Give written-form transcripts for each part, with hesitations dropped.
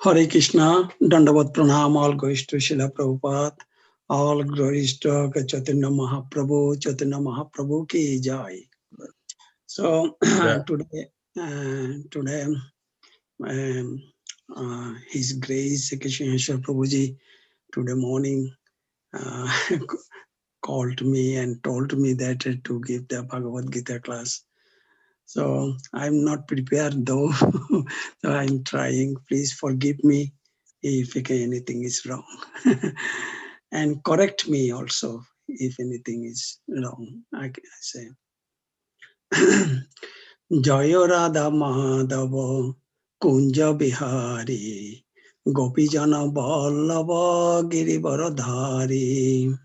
Hare Krishna, Dandavat Pranam, all glories to Srila Prabhupada, all glories to Chaitanya Mahaprabhu ki jai. So today, His Grace Krishna Prabhuji today morning called me and told me that to give the Bhagavad Gita class. So I'm not prepared though, so I'm trying. Please forgive me if anything is wrong. And correct me also if anything is wrong. I say. Jaya Radha Madhava Kunja Bihari Gopijana Ballava Girivaradhari.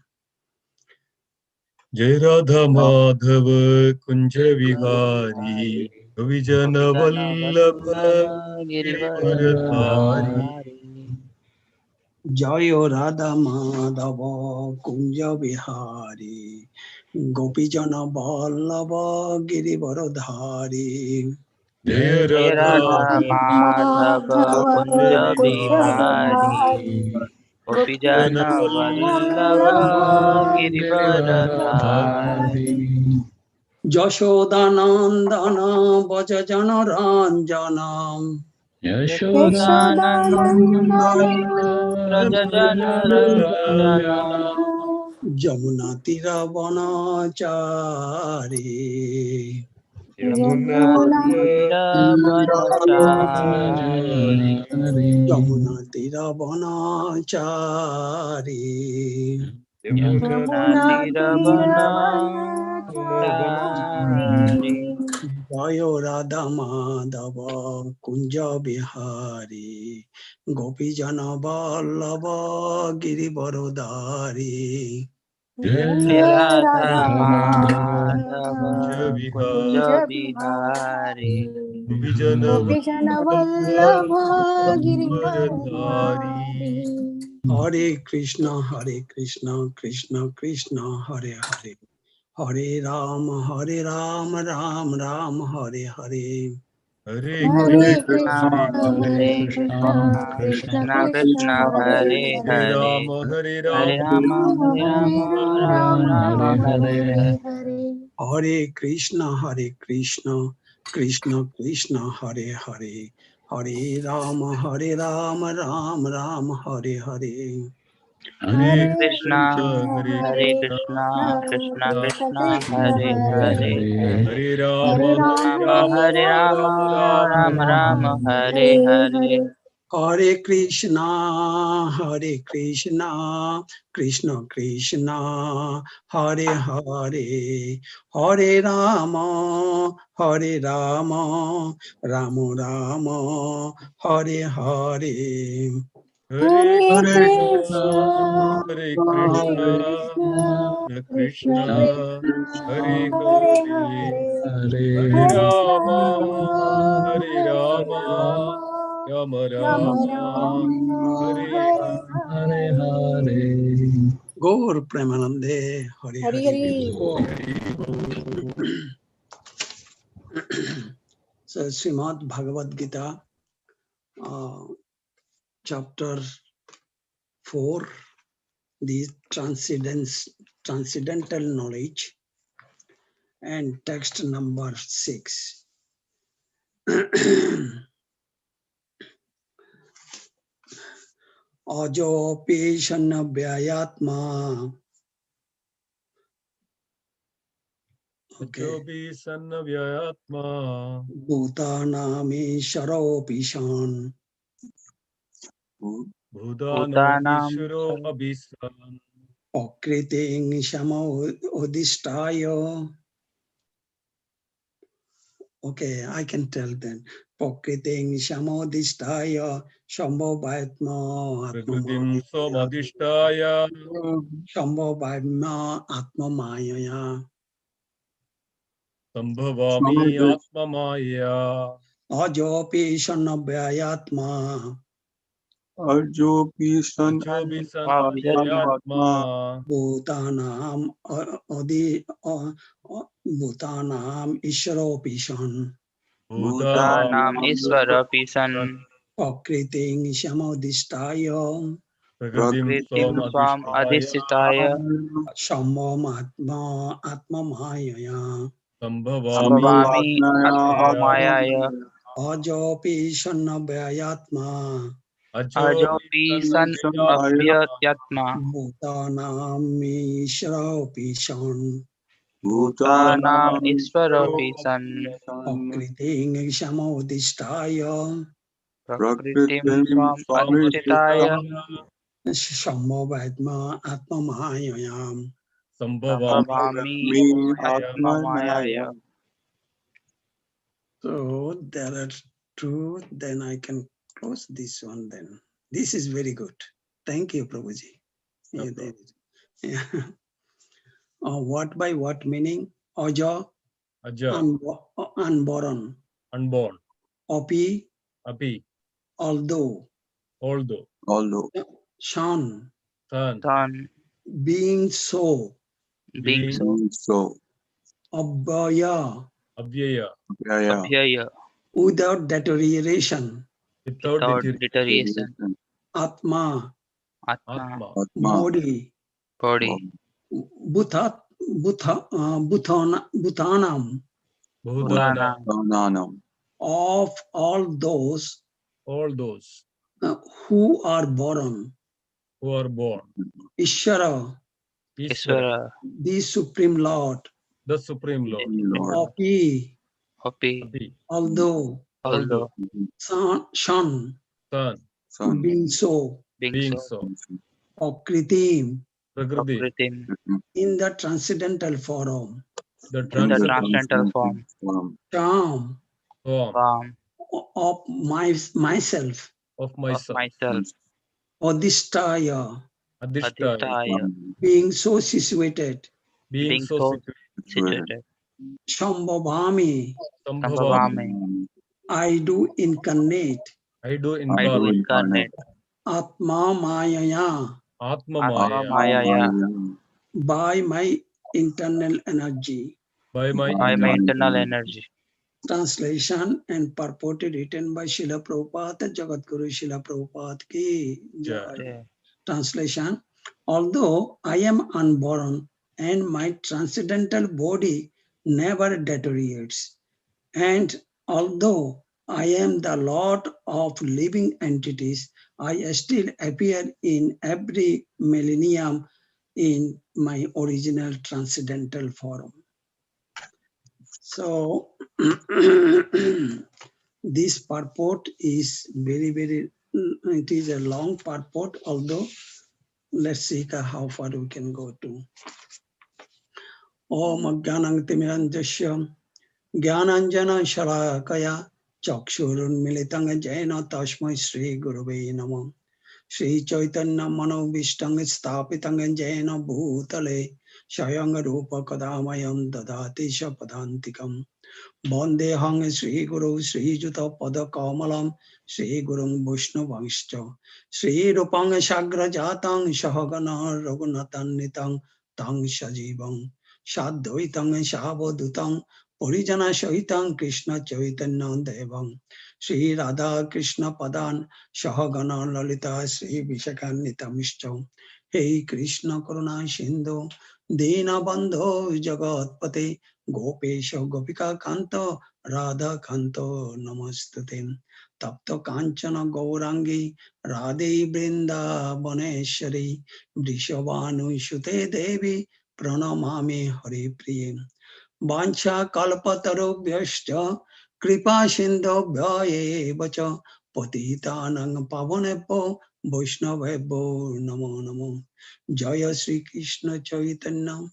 Jai Radha Madhava Kunja Vihari Gopijana Vallabha Girivaradhari. Jaya Radha Madhava Kunja Vihari Gopijana Vallabha Girivaradhari. Jai Radha Madhava Kunja Vihari Gopijana Vallabha Girivaradhari. Jashodanandana Bhajajana Ranjanam Jamuna Tira Vanachari Jamuna Tira Vanachari Jaya Radha Madhava Kunja Bihari Gopijana Vallabha Girivaradhari. Jai Radha Madhava Kunja Bihari Gopijana Vallabha Girivaradhari. Hare Krishna, Krishna Krishna, Hare Hare. Hare Rama, Rama Rama, Hare Hare. Hare Krishna, Hare Krishna, Krishna Krishna, Hare Hare Hare, Rama, Hare Hare Rama, Rama, Hare Rama, Rama Rama, Hare Hare. Hare Krishna, Krishna Krishna, Hare Hare. Hare Rama, Rama Rama, Hare Hare. Hare Krishna, Hare Krishna, Krishna Krishna, Hare Hare, Hare Rama, Hare Rama, Hare Rama, Rama Rama, Hare Hare. Hare Krishna, Krishna Krishna, Hare Hare. Hare Rama, Rama Rama, Hare Hare. Hare Krishna, Hare Krishna, Krishna Hare Hare, Hare Rama, Hare Rama, Rama Rama, Hare Hare. Gaur Premanande, Hare Hare. So Srimad Bhagavad Gita, chapter 4, the transcendental knowledge, and text number 6. Ajopi Shanabhyayatma. Ajopi Sannavyayatma. Bhutanami Sharopi Shan. Bhutanam Ishvaro Abhisan. Okriting Shama Odishtaya. Okay, I can tell then. Pokriting Shamodishtaya Shambho Bhaitma Prakritim Somadishtaya Shambho Bhaitma Atma Mayaya Sambhavami Atma Maya Ajopi Shanabhyayatma Ajopi Sanabhyayatma Bhutanam Bhutanam Ishwaropi Shan Bhutanam Iswarapi San Prakriting Samadhisthaya Pragatim Prakritim Swam Swam Adhishtaya Adhisthitaya Sammam Atma Mayaya Sambhavami Sambhavami Atma Atmamaya Mayaya Ajopi Sannabhayatma Ajopi Ajopi San Sanvyatma Abhyatma Bhutanam Ishrapi Shan Bhutanam Iswarapi San Prakriting Samadhisthaya Prakritim Swam Adhisthitaya Sammam Atma Mayaya. Sambhavami Sambhavami Atmamaya. Atma Mayaya. So there are two, then I can close this one then. This is very good. Thank you, Prabhuji. No Yeah, problem. yeah. What by what meaning? Aja, Aja, unborn. unborn. Api, Api, although. although. Shan, Son, Son being so. being being so Abhaya, Avyaya, Abhyaya without deterioration. without without deterioration. deterioration. Atma, Atma Atma, body. body. Bhutat, Bhutanam, Bhutana, Bhutana of all those all those uh, who are born. who are born. Ishvara, Ishvara, Iswara the Supreme Lord. the Supreme the Lord. Supreme Lord. Api, Api Api, although. although. although Shan, Son, being so. being being so so. Akritim, Prakriti, Prakritim in the transcendental form. the in the transcendental transcendental form. Sham, form Form of myself. of of myself. myself. Adhisthaya, Adhishtaya, Adhisthaya being so situated. being being so so situated. situated. Shambhavami, Sambhavami, Sambhavami I do incarnate. I do I do incarnate. incarnate. Atma Mayaya, Atma Atma Maya, Mayaya by my internal energy. by my by my internal. internal energy. Translation and purported written by Srila Prabhupada, Jagadguru Srila Prabhupada ki Jai. jai. Translation: although I am unborn and my transcendental body never deteriorates, and although I am the Lord of living entities, I still appear in every millennium in my original transcendental form. So this purport is very, it is a long purport, although let's see how far we can go to. Om Jnanang Timiranjasya Jnananjana Shalakaya Chakshurun Militanga Jaina Tashmai Sri Gurave Namam Sri Chaitanya Mano Vishtanga Stapitanga Jaina Bhutale Shayanga Rupa Kadamayam Dadati Shapadantikam Vandehang Sri Guru Sri Juta Pada Kamalam Sri Gurung Vaishnavangscha Sri Rupang Shagra Jatang Shahagana Raghunathan Nitang Tang Sajivang Sadvaitang Shabodutang Purijana Shahitang Krishna Chaitanya Devang Sri Radha Krishna Padan Shahagana Lalita Sri Vishakanitamishcha Hey Krishna Karuna Sindhu Dina Bandho Jagatpate Gopesha Gopika Kanto Radha Kanto Namastute Tapto Kanchana Gaurangi Radhe Brinda Baneshwari Vrishabhanu Shute Devi Pranamami Hari Priye Vancha Kalpatarubhyascha Kripa Sindhobhya Vacha Patitanang Pavanebho Vaishnavebho Namo Namo Jaya Sri Krishna Chaitanya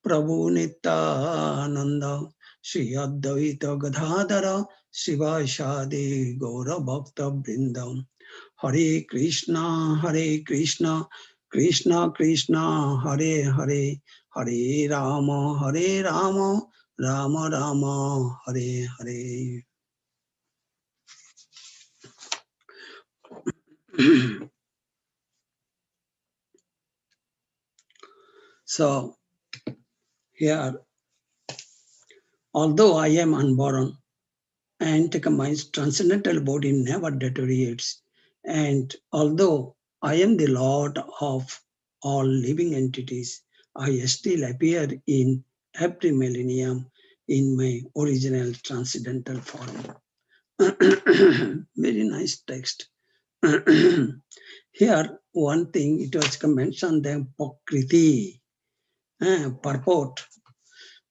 Prabhu Nityananda Shri Advaita Gadadhara Shiva Shadi Gaura Bhakta Brindam Hare Krishna Krishna Krishna Hare Hare Hare Rama Rama Rama Hare Hare. So here, although I am unborn, and my transcendental body never deteriorates. And although I am the Lord of all living entities, I still appear in every millennium in my original transcendental form. Very nice text. Here, one thing it was mentioned the Prakriti, purport.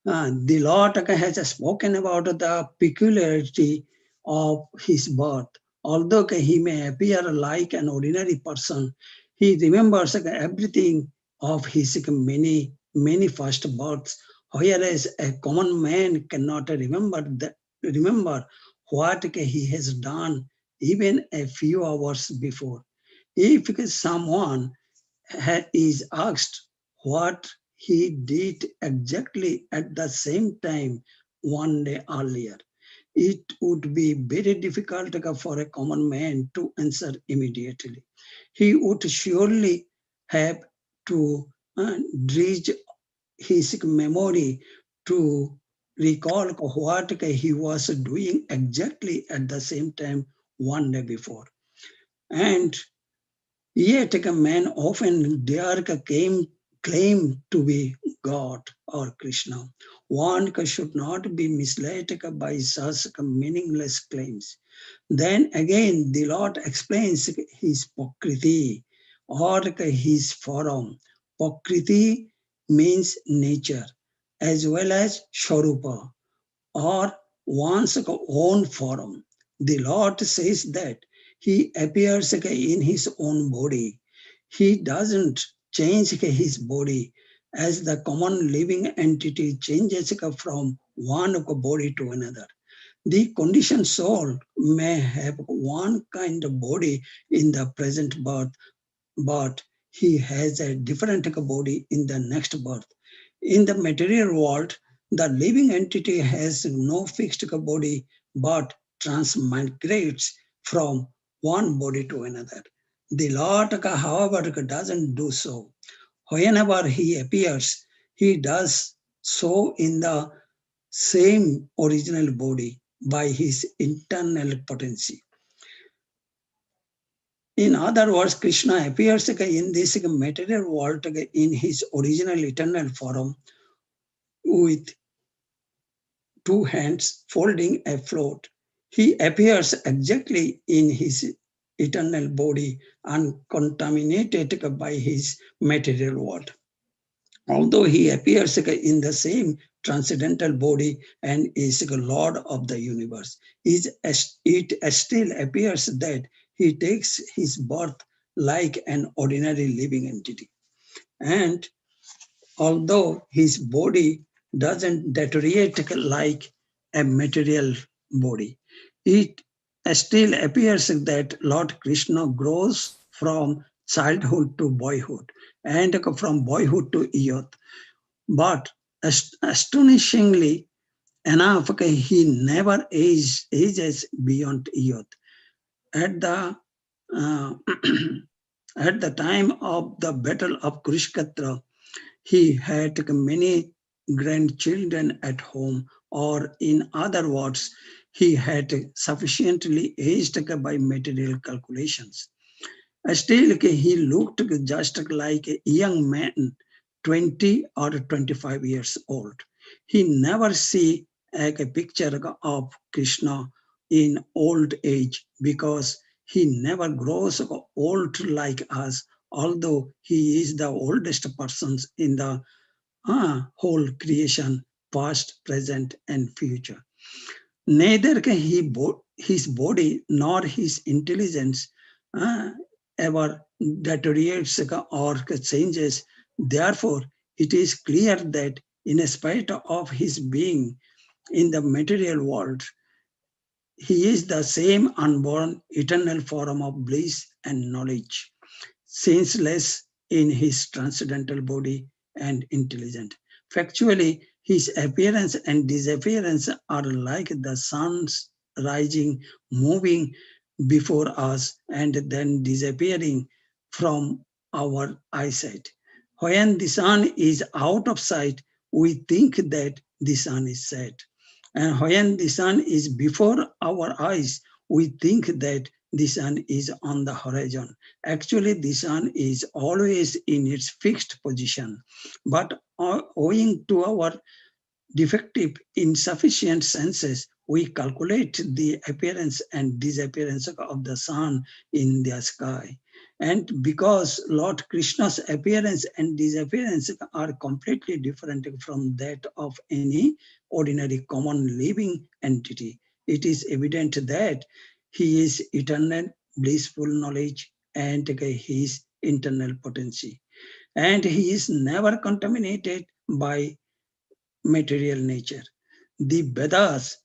The Lord has spoken about the peculiarity of his birth. Although he may appear like an ordinary person, he remembers everything of his many first births, whereas a common man cannot remember what he has done even a few hours before. If someone is asked what he did exactly at the same time one day earlier, it would be very difficult for a common man to answer immediately. He would surely have to dredge his memory to recall what he was doing exactly at the same time one day before. And yet a man often dare claim to be God or Krishna. One should not be misled by such meaningless claims. Then again, the Lord explains his Prakriti or his form. Prakriti means nature as well as Sharupa or one's own form. The Lord says that he appears in his own body. He doesn't change his body as the common living entity changes from one body to another. The conditioned soul may have one kind of body in the present birth, but he has a different body in the next birth. In the material world, the living entity has no fixed body but transmigrates from one body to another. The Lord, however, doesn't do so. Whenever he appears, he does so in the same original body by his internal potency. In other words, Krishna appears in this material world in his original eternal form with two hands folding a float. He appears exactly in his eternal body, uncontaminated by his material world. Although he appears in the same transcendental body and is the Lord of the universe, it still appears that he takes his birth like an ordinary living entity. And although his body doesn't deteriorate like a material body, it still appears that Lord Krishna grows from childhood to boyhood and from boyhood to youth. But astonishingly enough, he never ages beyond youth. At the uh, at the time of the Battle of Kurukshetra, he had many grandchildren at home, or in other words, he had sufficiently aged by material calculations. Still, he looked just like a young man, 20 or 25 years old. He never see a picture of Krishna in old age because he never grows old like us, although he is the oldest person in the whole creation, past, present, and future. Neither his body nor his intelligence uh, ever deteriorates or changes. Therefore, it is clear that in spite of his being in the material world, he is the same unborn eternal form of bliss and knowledge, senseless in his transcendental body and intelligent. Factually, his appearance and disappearance are like the sun's rising, moving before us, and then disappearing from our eyesight. When the sun is out of sight, we think that the sun is set. And when the sun is before our eyes, we think that the sun is on the horizon. Actually, the sun is always in its fixed position. But owing to our defective, insufficient senses, we calculate the appearance and disappearance of the sun in the sky. And because Lord Krishna's appearance and disappearance are completely different from that of any ordinary common living entity, it is evident that he is eternal, blissful knowledge, and his internal potency. And he is never contaminated by material nature. The Vedas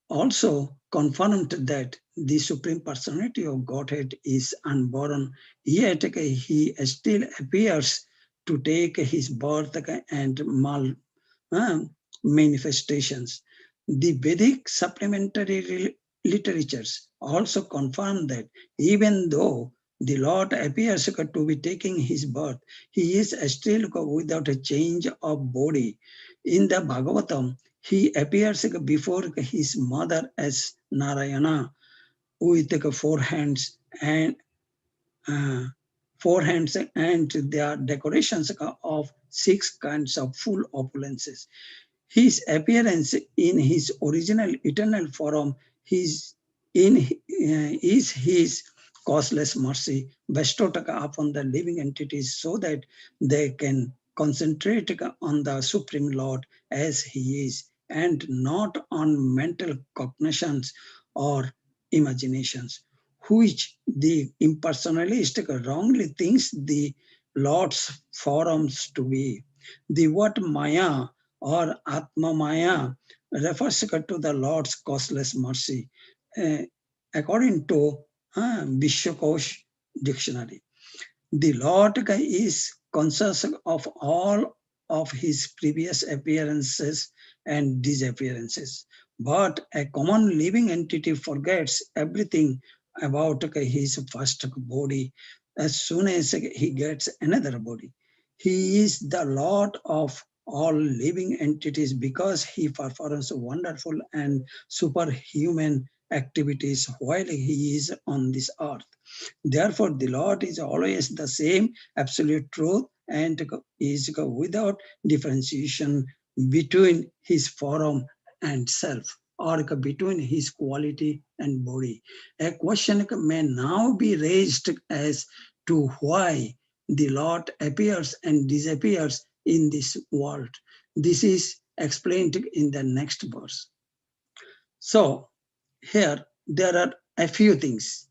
also confirmed that the Supreme Personality of Godhead is unborn, yet he still appears to take his birth and uh, manifestations. The Vedic supplementary literatures also confirm that even though the Lord appears to be taking his birth, he is still without a change of body. In the Bhagavatam, he appears before his mother as Narayana with four hands and uh, their decorations of six kinds of full opulences. His appearance in his original eternal form is his causeless mercy bestowed upon the living entities so that they can concentrate on the Supreme Lord as he is and not on mental cognitions or imaginations, which the impersonalist wrongly thinks the Lord's forms to be. The word Maya or Atma Maya refers to the Lord's causeless mercy, uh, according to Vishwakosh dictionary. The Lord is conscious of all of his previous appearances and disappearances. But a common living entity forgets everything about his first body as soon as he gets another body. He is the Lord of all living entities because he performs wonderful and superhuman activities while he is on this earth. Therefore, the Lord is always the same absolute truth and is without differentiation between his form and self or between his quality and body. A question may now be raised as to why the Lord appears and disappears in this world. This is explained in the next verse. So, here there are a few things.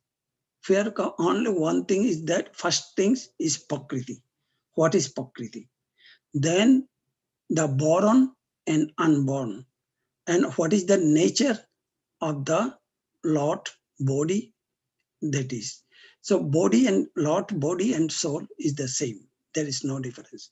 Fear only one thing is that first thing is Prakriti. What is Prakriti? Then the born and unborn. And what is the nature of the Lord body that is. So body and Lord body and soul is the same. There is no difference.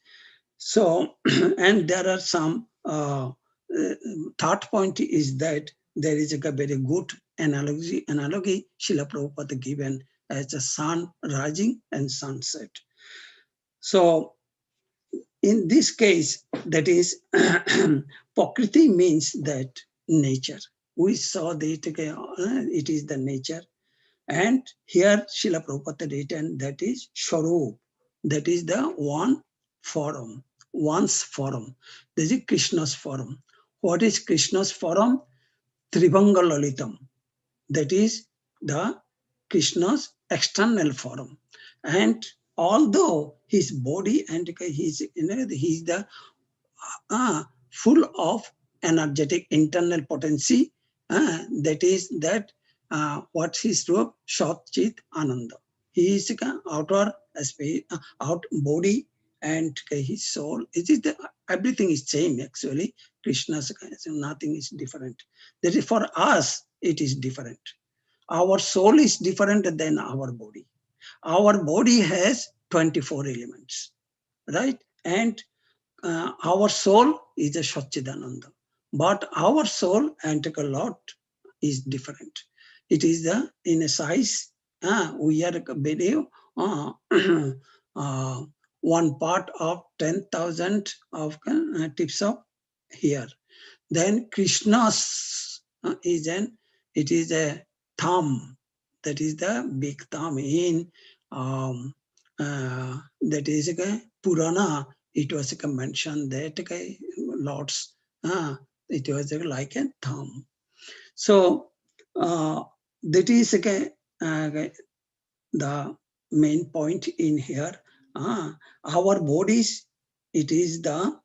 So, and there are some third point is that there is a very good analogy Srila Prabhupada given as the sun rising and sunset. So, in this case, that is, Prakriti means that nature. We saw that it is the nature. And here Srila Prabhupada written that is Swarup. That is the one form, one's form. This is Krishna's form. What is Krishna's form? Tribhanga Lalitam. That is the Krishna's external form. And although his body and his, he's the full of energetic internal potency, that is that what his roop Shat Chit Ananda. He is outer space, out body and his soul. It is the, everything is same actually. Krishna's nothing is different. That is for us it is different. Our soul is different than our body. Our body has 24 elements, right? And our soul is a Satchidananda. But our soul and a lot is different. It is the in a size, we are believe uh, one part of 10,000 of tips of hair. Then Krishna's it is a thumb. That is the big thumb in that is a Purana. It was mentioned that Lord's it was like a thumb. So that is the main point in here. Our bodies, it is the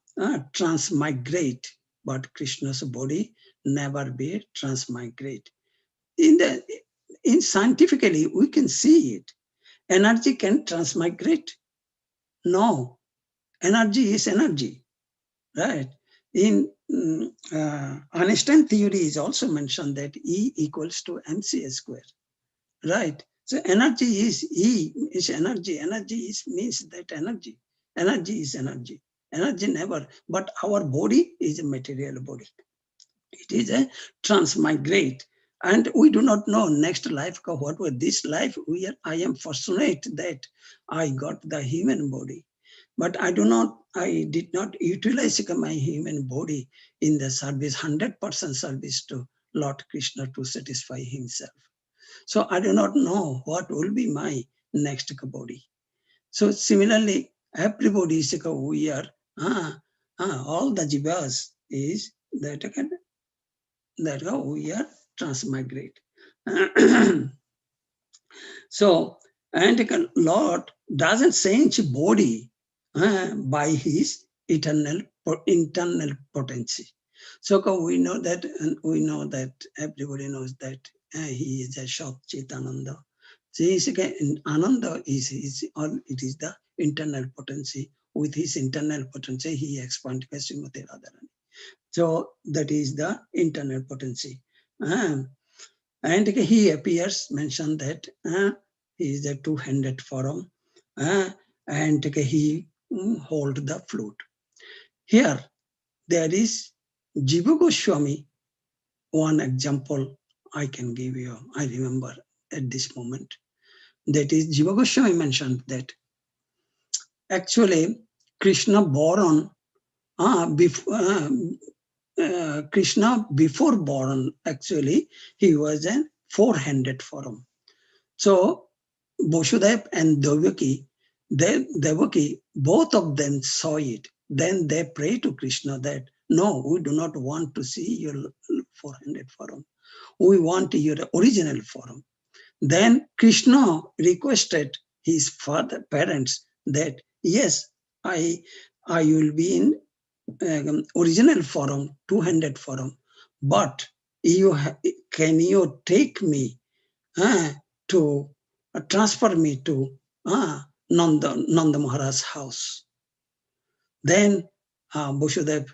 transmigrate, but Krishna's body never be transmigrate. In scientifically, we can see it. Energy can transmigrate. No, energy is energy, right? In Einstein theory is also mentioned that E equals to mc square, right? So energy is E is energy. Energy is means that energy. Energy is energy. Energy never, but our body is a material body. It is a transmigrate. And we do not know next life, what was this life. I am fortunate that I got the human body. But I did not utilize my human body in the service, 100% service to Lord Krishna to satisfy himself. So I do not know what will be my next body. So similarly, everybody is we are, all the jivas is that we are transmigrate. So, and Lord doesn't change body by his internal potency. So we know that, and we know that everybody knows that he is a Shot Chitananda. So Ananda is all. It is the internal potency. With his internal potency, he expands Srimati Radharani. So that is the internal potency. And he appears, mentioned that he is a two-handed form, and he hold the flute. Here, there is Jiva Goswami, one example I can give you, I remember at this moment. That is, Jiva Goswami mentioned that actually Krishna born Krishna before born, actually, he was a four-handed form. So Vasudeva and Devaki, both of them saw it. Then they pray to Krishna that, no, we do not want to see your four-handed form. We want your original form. Then Krishna requested his parents that, yes, I will be in original form, two-handed form, but can you take me to transfer me to Nanda Maharaj's house? Then Vasudeva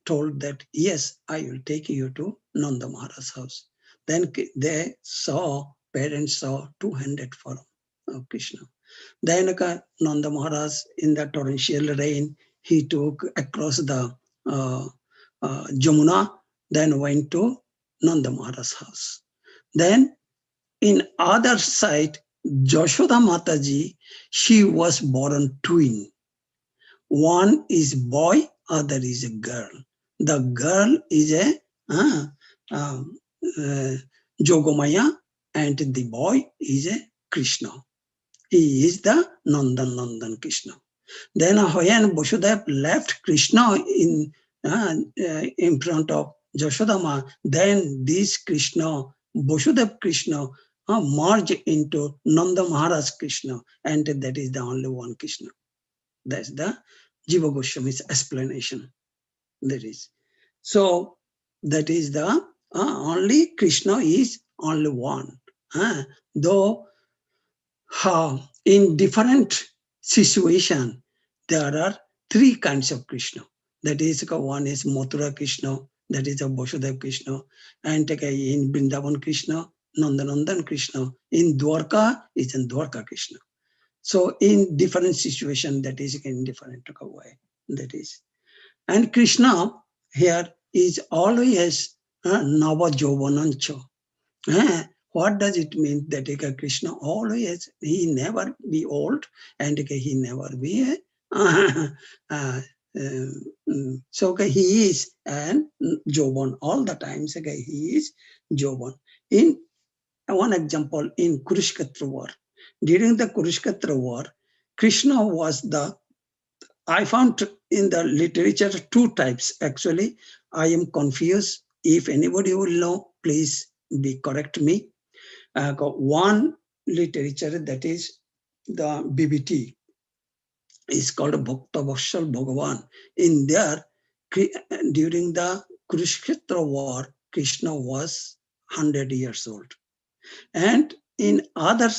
told that, yes, I will take you to Nanda Maharaj's house. Then parents saw two-handed form of Krishna. Then Nanda Maharaj, in the torrential rain, he took across the Jamuna, then went to Nanda Maharaj's house. Then in other side, Jashoda Mataji, she was born twin. One is boy, other is a girl. The girl is a Jogomaya, and the boy is a Krishna. He is the Nandan Krishna. Then when Vasudeva left Krishna in front of Jashodama, then this Krishna, Vasudeva Krishna, merge into Nanda Maharaj Krishna, and that is the only one Krishna. That's the Jiva Goswami's explanation. That is. So that is the only Krishna is only one. Though in different situation, there are three kinds of Krishna. That is, one is Mathura Krishna, that is a Vasudeva Krishna, and in Vrindavan Krishna, Nandanandan Krishna. In Dwarka is in Dwarka Krishna. So in different situation, that is in different way. That is. And Krishna here is always Nava Jovanancha. What does it mean that Krishna always, he never be old, and he never be So he is and Joban all the times. He is Joban. In one example, in Kurukshetra war, during the Kurukshetra war, Krishna was the. I found in the literature two types. Actually, I am confused. If anybody will know, please be correct me. One literature, that is the BBT, is called Bhakta Vakshal Bhagavan. In there, during the Kurukshetra war, Krishna was 100 years old. And in other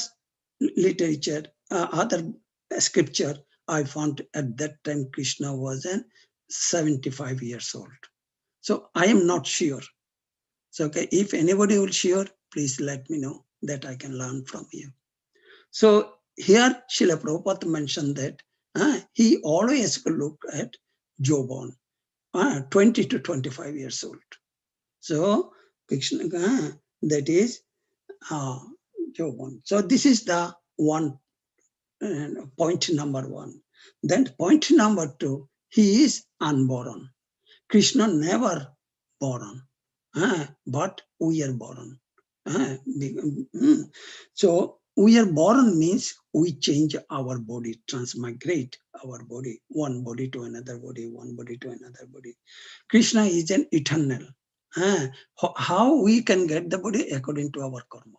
literature, other scripture, I found at that time Krishna was 75 years old. So I am not sure. So if anybody will sure, please let me know that I can learn from you. So here Srila Prabhupada mentioned that he always look at Joban, 20 to 25 years old. So Krishna, that is Joban. So this is the one point number one. Then point number two, he is unborn. Krishna never born, but we are born. So we are born means we change our body, transmigrate our body, one body to another body, one body to another body. Krishna is an eternal. How we can get the body? According to our karma.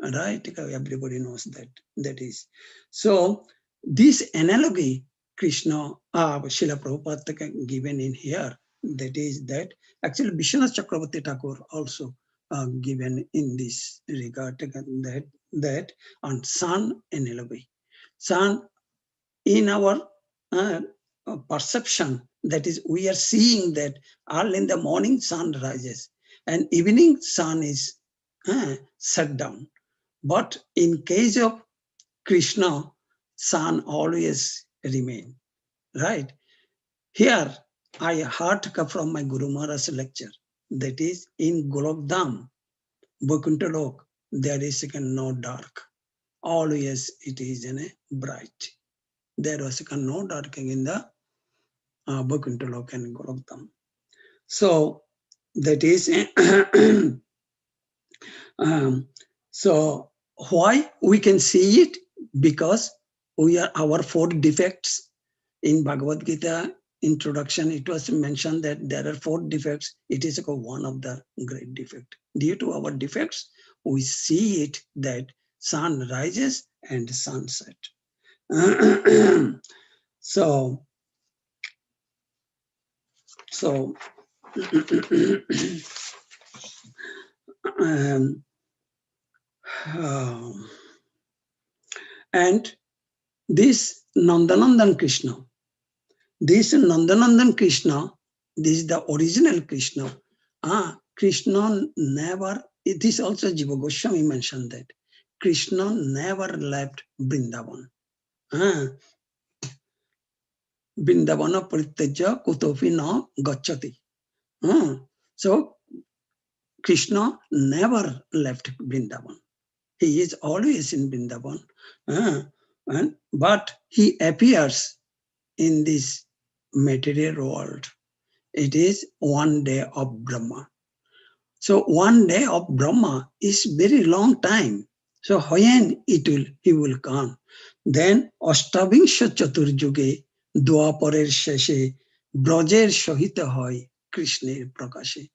Right? Everybody knows that. That is. So this analogy Krishna, Srila Prabhupada given in here, that is that actually Vishwanath Chakravarti Thakur also given in this regard, that on sun analogy. Sun in our perception, that is we are seeing that early in the morning sun rises and evening sun is set down. But in case of Krishna, sun always remain, right? Here, I heard from my Guru Maharaj's lecture, that is in Golokdham, Vaikuntha Lok, there is no dark. Always it is bright. There was no dark in the Vaikuntha Lok and Golokdham. So that is so why we can see it? Because we are our four defects. In Bhagavad Gita introduction, it was mentioned that there are four defects. It is one of the great defect. Due to our defects, we see it that sun rises and sunset. So and this Nandanandan Krishna, this Nandanandan Krishna, this is the original Krishna. Krishna never, it is also Jiva Goswami mentioned that Krishna never left Vrindavan. Vrindavana Parityajya Kutopi na Gacchati. So Krishna never left Vrindavan. He is always in Vrindavan. But he appears in this material world. It is one day of Brahma. So one day of Brahma is very long time. So when he will come, then Ashtavingsha Chaturjuge Dwaparer Sheshe Brajer Shohita Hoy Krishner Prakashe.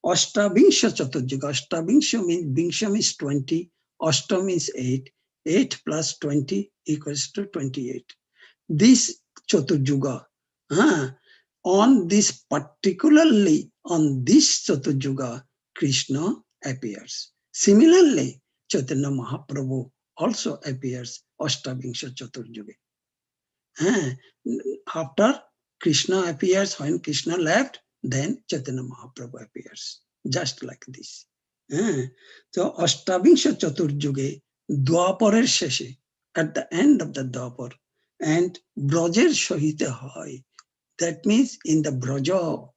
Ashtavingsha Chaturjuga. Ashtavingsha means 20. Ashta means 8. 8 plus 20 equals to 28. This Chaturjuga, on this particularly on this Chaturjuga, Krishna appears. Similarly, Chaitanya Mahaprabhu also appears Ashtavingsha Chaturjuga. After Krishna appears, when Krishna left, then Chaitanya Mahaprabhu appears. Just like this. So Ashtavingsha Chaturjuge Dwaparer Sheshe, at the end of the Dwapar, and Brajer Shohita Hoy. That means in the Braja.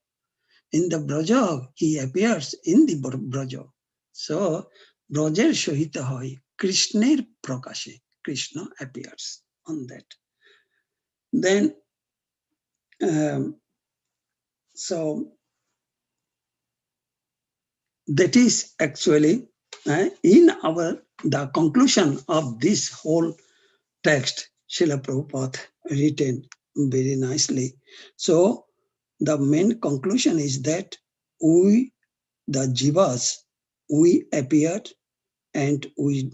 In the Braja, he appears in the Braja. So, Brajer Shohita Hoy, Krishner Prakashe. Krishna appears on that. Then, So that is actually in the conclusion of this whole text, Srila Prabhupada written very nicely. So the main conclusion is that we, the jivas, we appear and we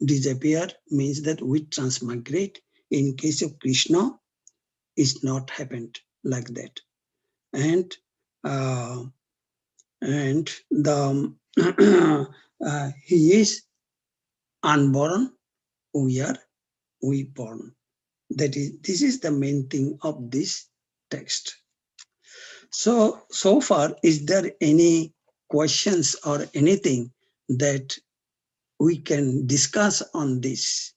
disappear, means that we transmigrate. In case of Krishna, it's not happened like that. And the he is unborn, we born. This is the main thing of this text. So far, is there any questions or anything that we can discuss on this?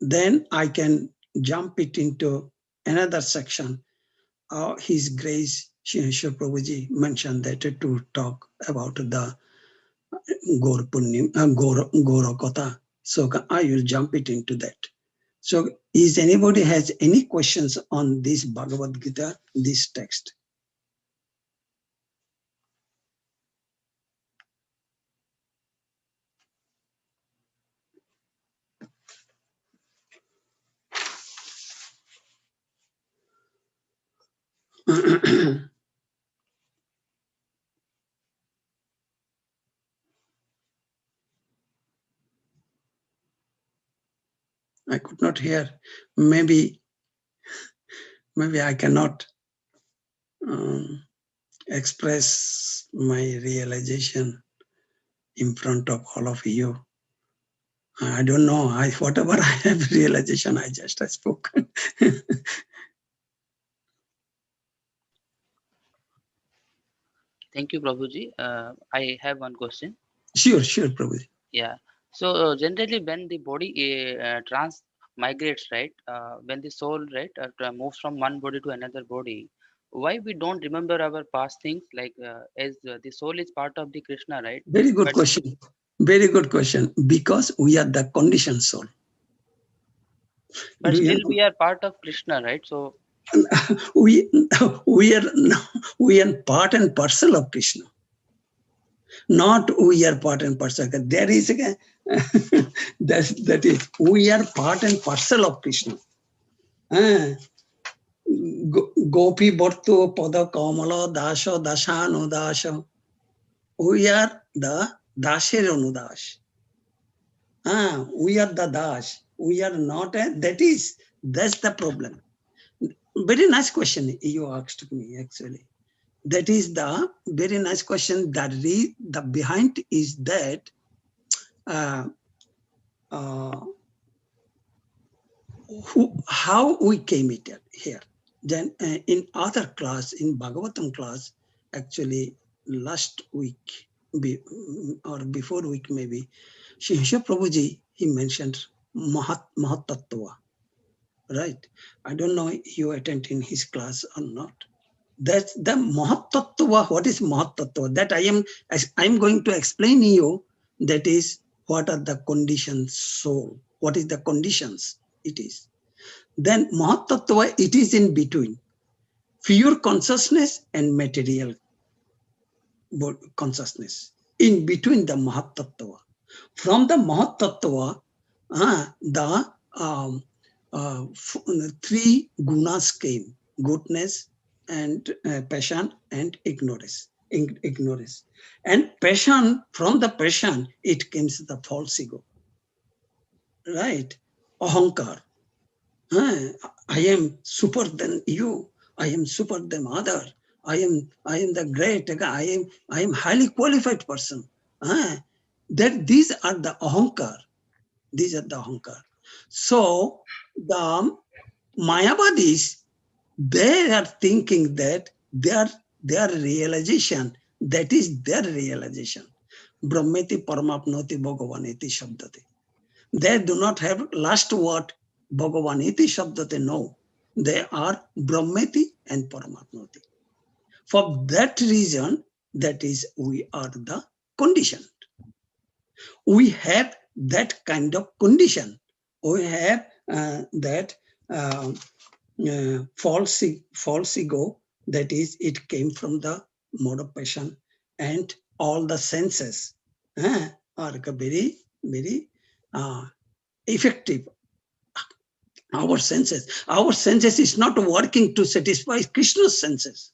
Then I can jump it into another section. His Grace Shri Prabhuji mentioned that to talk about the Gaur Punyam, Gaur Kotha. So I will jump it into that. So is anybody has any questions on this Bhagavad Gita, this text? I could not hear. Maybe I cannot express my realization in front of all of you. I don't know. Whatever I have realization, I just spoke. Thank you, Prabhuji. I have one question. Sure, Prabhuji. Yeah. So generally, when the body migrates, right? When the soul, right, moves from one body to another body, why we don't remember our past things? Like as the soul is part of the Krishna, right? Very good But question. Very good question. Because we are the conditioned soul. but Do you still know? we are part of Krishna, right? So we are part and parcel of Krishna. Not we are part and parcel. There is a that is we are part and parcel of Krishna. Gopi Bhartu Pada Kamala Dasha Dashano Dasha. We are the Dasher Anudash. We are the Dash. We are not that's the problem. Very nice question you asked me actually. That is the very nice question. The behind is that uh, uh, how we came here. Then in other class, in Bhagavatam class, actually last week or before week maybe, Shinsha Prabhuji, he mentioned Mahat Tattva, right? I don't know if you attend in his class or not. That's the Mahat Tattva. What is Mahat Tattva? That I'm going to explain to you. That is what are the conditions soul. What is the conditions it is. Then Mahat Tattva, it is in between pure consciousness and material consciousness. In between the Mahat Tattva. From the Mahat Tattva, the three gunas came: goodness and passion and ignorance. And passion, from the passion, it comes the false ego, right? Ahankar. I am super than you. I am super than other. I am the great. I am highly qualified person. That these are the ahankar. These are the ahankar. So the Mayavadis, they are thinking that their realization, that is their realization. Brahmeti paramapnoti bhagavaneti shabdate. They do not have last word Bhagavaniti Shabdate. No. They are Brahmeti and Paramatmati. For that reason, that is, we are the conditioned. We have that kind of condition. We have that false ego, that is, it came from the mode of passion, and all the senses are very, very effective. Our senses is not working to satisfy Krishna's senses.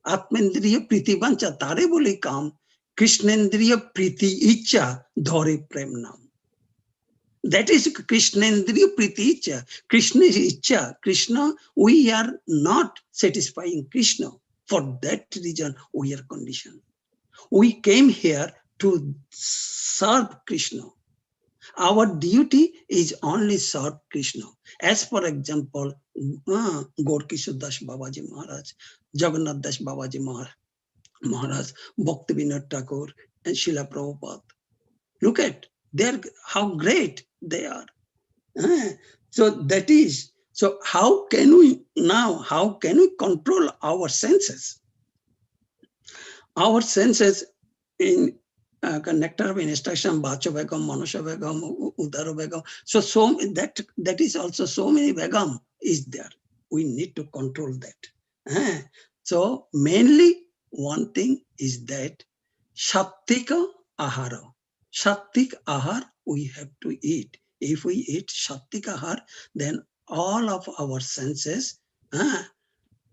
Atmendriya priti vancha tare bole kam, Krishnendriya priti icha dhore prem nam. That is Krishnendriya priti icha. Krishna is icha. Krishna, we are not satisfying Krishna. For that reason, we are conditioned. We came here to serve Krishna. Our duty is only serve Krishna. As for example, Gorkishore Das Babaji Maharaj, Jagannath Das Babaji Maharaj, Bhaktivinoda Thakur, and Srila Prabhupada. Look at how great they are. So that is, so how can we control our senses? Our senses in nectar of instruction, Bacha Begam, Manusha Begam, Udara Begam. So that is also so many Begam is there. We need to control that. So mainly one thing is that Shattika Ahara. Shattik Ahar we have to eat. If we eat Shattik Ahar, then all of our senses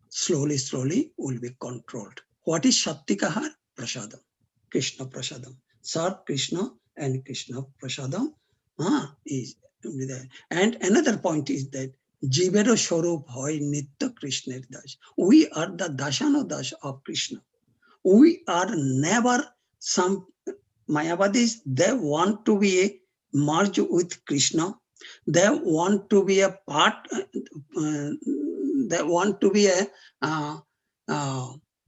slowly will be controlled. What is Shattik Ahar? Prasadam. Krishna Prasadam. Serve Krishna and Krishna Prasadam is there. And another point is that Jivero Shorup Hoy Nitya Krishna Das. We are the Dashano Dash of Krishna. We are never some Mayavadis, they want to be a merge with Krishna. They want to be a part, they want to be a,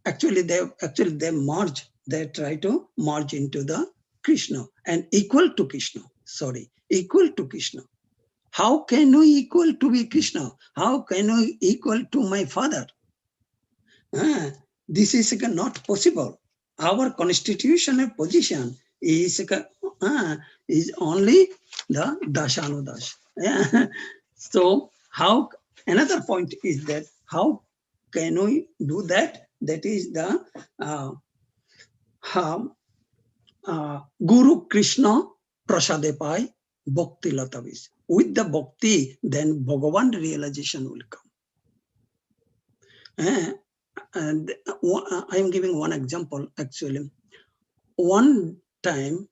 actually they merge, they try to merge into the Krishna and equal to Krishna, equal to Krishna. How can we equal to be Krishna? How can we equal to my father? This is not possible. Our constitutional position is only the Dashanudash. So how, another point is that how can we do that? That is the Guru Krishna Prasadepai Bhakti Latavis. With the Bhakti, then Bhagavan realization will come. And I am giving one example actually. One time,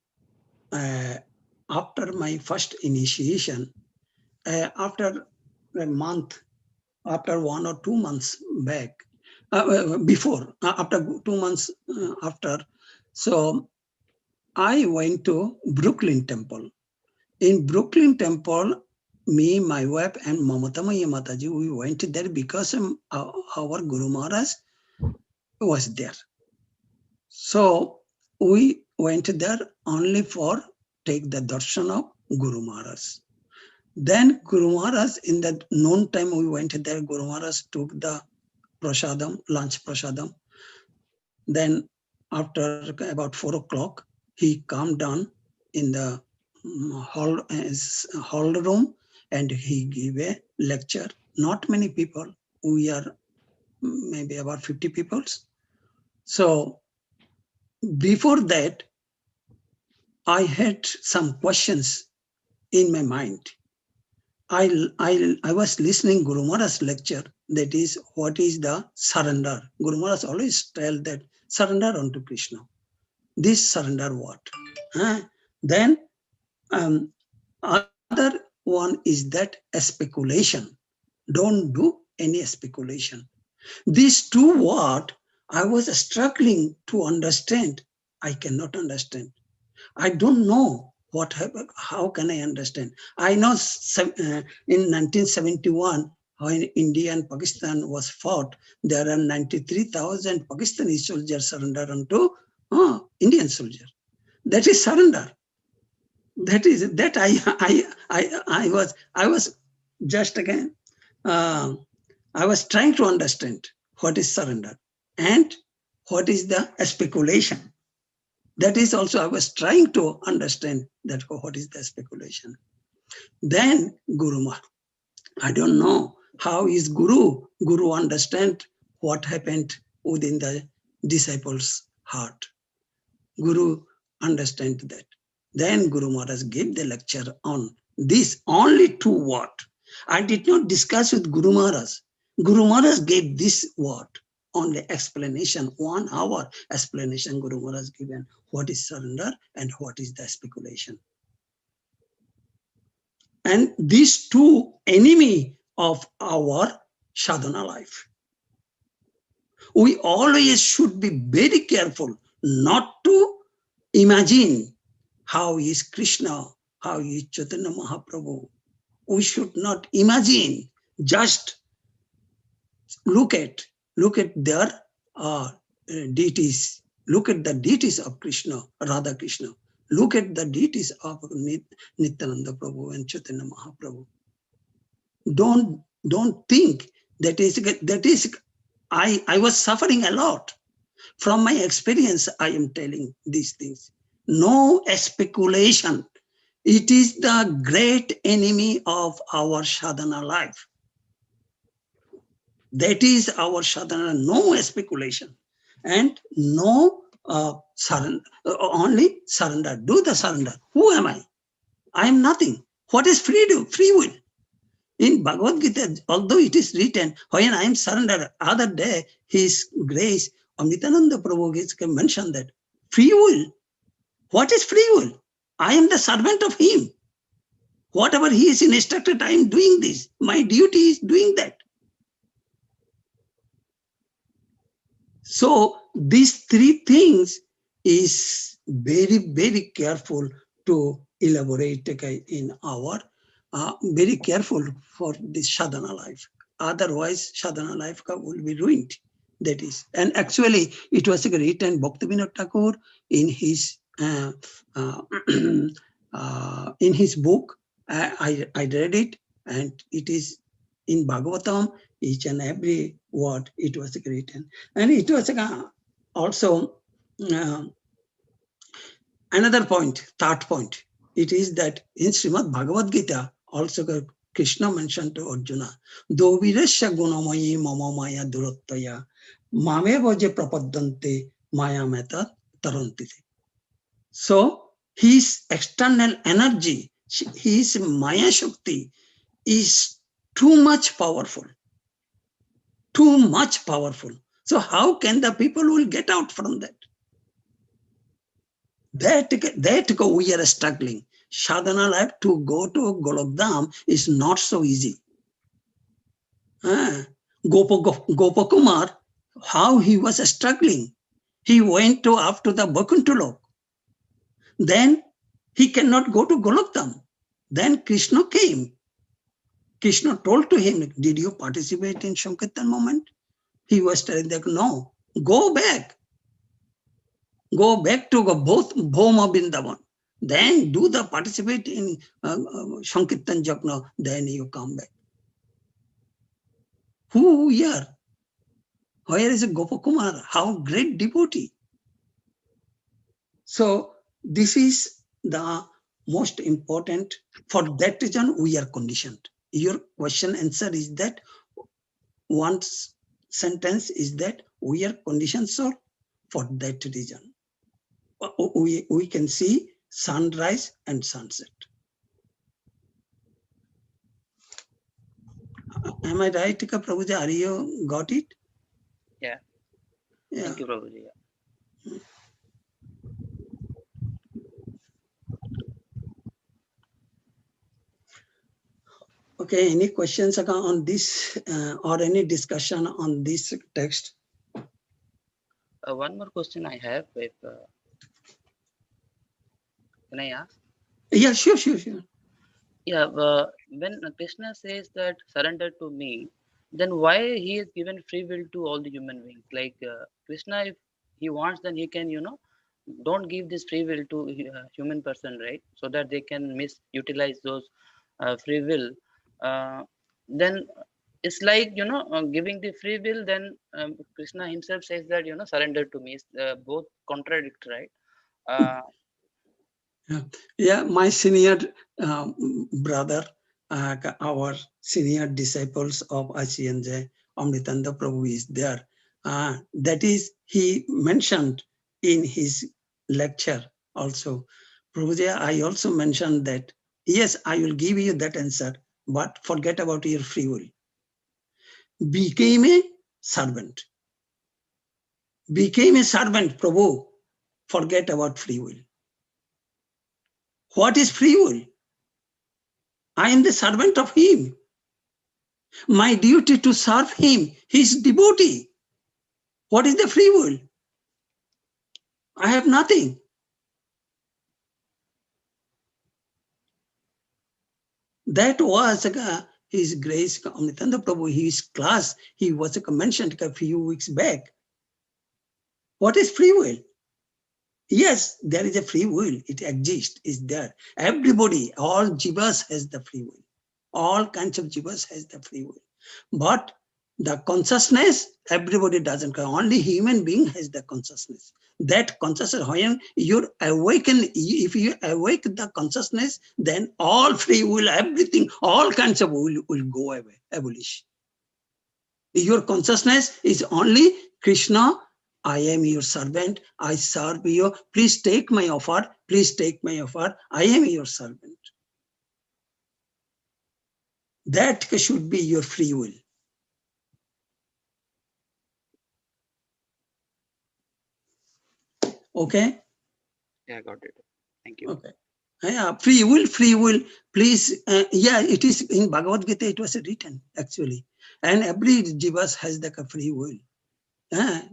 after my first initiation, after a month, after 1 or 2 months back, before, after 2 months after, so I went to Brooklyn Temple. In Brooklyn Temple, me, my wife, and Mamatamaya Mataji, we went there because our Guru Maharaj was there. So we went there only for take the darshan of Guru Maharaj. Then Guru Maharaj, in the noon time we went there, Guru Maharaj took the prasadam, lunch prasadam. Then after about 4 o'clock, he calmed down in the hall room and he gave a lecture. Not many people, we are maybe about 50 people. So before that, I had some questions in my mind. I was listening Guru Maharaj's lecture, that is, what is the surrender? Guru Maharaj always tell that surrender unto Krishna. This surrender what? Then other one is that speculation. Don't do any speculation. These two words I was struggling to understand. I cannot understand. I don't know what happened. How can I understand? I know in 1971, when India and Pakistan was fought, there are 93,000 Pakistani soldiers surrender unto Indian soldiers. That is surrender. That is that I was just again. I was trying to understand what is surrender and what is the speculation. That is also I was trying to understand that what is the speculation. Then Guru Maharaj. I don't know how is Guru understand what happened within the disciples' heart. Guru understand that. Then Guru Maharaj gave the lecture on this only two word. I did not discuss with Guru Maharaj. Guru Maharaj gave this word only explanation, 1 hour explanation Guru Maharaj given what is surrender and what is the speculation. And these two enemy of our sadhana life. We always should be very careful not to imagine how is Krishna, how is Chaitanya Mahaprabhu. We should not imagine, just look at their deities, look at the deities of Krishna, Radha Krishna, look at the deities of Nityananda Prabhu and Chaitanya Mahaprabhu. Don't think that is I was suffering a lot. From my experience, I am telling these things. No speculation. It is the great enemy of our sadhana life. That is our sadhana, no speculation and no surrender, only surrender. Do the surrender. Who am I? I am nothing. What is freedom? Free will. In Bhagavad Gita, although it is written, when I am surrendered, other day, His Grace, Nityananda Prabhu mentioned that free will. What is free will? I am the servant of Him. Whatever He is instructed, I am doing this. My duty is doing that. So these three things is very, very careful to elaborate in our, very careful for this sadhana life. Otherwise, sadhana life will be ruined. That is, and actually, it was written Bhaktivinoda Thakur in his in his book. I read it, and it is in Bhagavatam. Each and every word it was written, and it was also another point, third point. It is that in Srimad Bhagavad Gita also Krishna mentioned to Arjuna, Dovirasya gunamayi mama maya durottaya mame vaje prapaddante maya meta tarantite. So his external energy, his maya shakti is too much powerful. Too much powerful. So how can the people will get out from that? That we are struggling. Sadhana life to go to Golokdham is not so easy. Gopakumar, how he was struggling. He went to up to the Vaikuntha. Then he cannot go to Golokdham. Then Krishna came. Krishna told to him, did you participate in Sankirtan moment? He was telling that, no, go back. Go back to both Bhoma Bindavan. Then do the participate in Sankirtan Japna. Then you come back. Who here? Where is Gopakumar? How great devotee. So this is the most important. For that reason, we are conditioned. Your question answer is that one sentence is that we are conditioned, sir, for that reason. We can see sunrise and sunset. Am I right, Prabhuji? Are you got it? Yeah. Thank you, Prabhuji. Yeah. Okay, any questions on this or any discussion on this text? One more question I have. If, can I ask? Yeah, sure. Yeah, when Krishna says that surrender to me, then why he has given free will to all the human beings? Like Krishna, if he wants, then he can, don't give this free will to human person, right? So that they can misutilize those free will. Then it's like, giving the free will, then Krishna himself says that, surrender to me. Both contradict, right? Uh, Yeah, my senior brother, our senior disciples of ICNJ, Amritanda Prabhu is there. That is, he mentioned in his lecture also. Prabhuji, I also mentioned that, yes, I will give you that answer, but forget about your free will. Became a servant. Became a servant, Prabhu. Forget about free will. What is free will? I am the servant of him. My duty to serve him, his devotee. What is the free will? I have nothing. That was his grace, Amritanda Prabhu, his class, he was mentioned a few weeks back. What is free will? Yes, there is a free will. It exists, is there. Everybody, all jivas has the free will. All kinds of jivas has the free will. But the consciousness, everybody doesn't. Only human being has the consciousness. That consciousness, when you awaken, if you awake the consciousness, then all free will, everything, all kinds of will go away, abolish. Your consciousness is only Krishna. I am your servant. I serve you. Please take my offer. Please take my offer. I am your servant. That should be your free will. Okay? Yeah, got it. Thank you. Okay. Yeah, free will, please. Yeah, it is in Bhagavad Gita, it was written actually. And every jivas has the free will.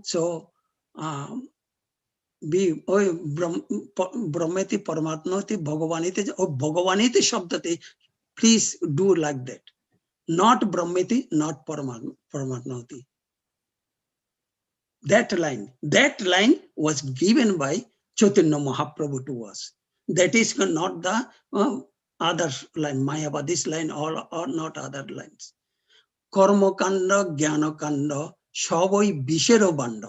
So, ওই ব্রহ্মেতি পরমাত্মতি ভগবানিতে ও ভগবানিতে শব্দতে please do like that, not brahmeti, not paramatmati. That line was given by Chaitanya Mahaprabhu to us. That is not the other line, Mayavadi's line, or not other lines. Karmakanda, Jnanakanda, সবই বিষের band,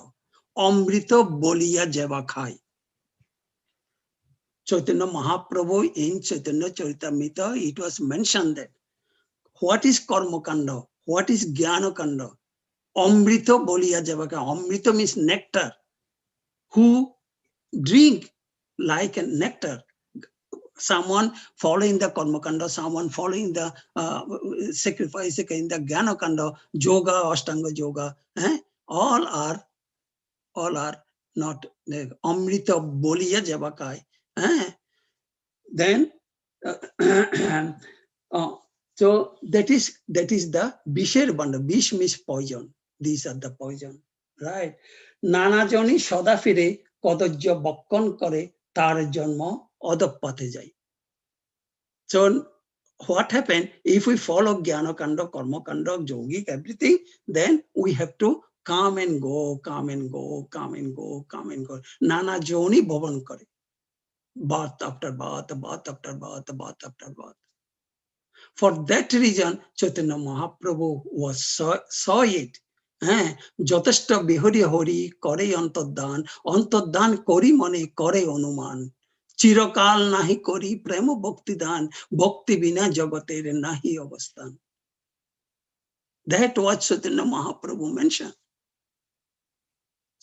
অমৃত বলিয়া যেবা খায়. Chaitanya Mahaprabhu in Chaitanya Charitamrita, it was mentioned that what is Karma Kanda, what is Jnana Kanda? Amrita Boliya Javaka. Amrita means nectar. Who drink like a nectar. Someone following the Karma Kanda, someone following the sacrifice in the Jnana Kanda, Yoga, Ashtanga Yoga. All are not Amrita Boliya Javakai. Then so that is the বিষের band. Bish means poison. These are the poison, right? নানা জনই সদা ফিরে কদর্য বক্ষণ করে তার জন্ম অধঃপথে যায়. So what happened if we follow Jnana Kanda, Karma Kanda, Yogic, everything, then we have to come and go, come and go, come and go, come and go. নানা জনই ভবন করে, birth after birth, birth after birth, birth after birth. For that reason, Chaitanya Mahaprabhu was saw it. যথেষ্ট বিহরি হরি করে অন্তর্দান করি মনে করে অনুমান, চিরকাল নাহি করি প্রেম ভক্তি দান, ভক্তি বিনা জগতের নাহি অবস্থান. That was Chaitanya Mahaprabhu mentioned.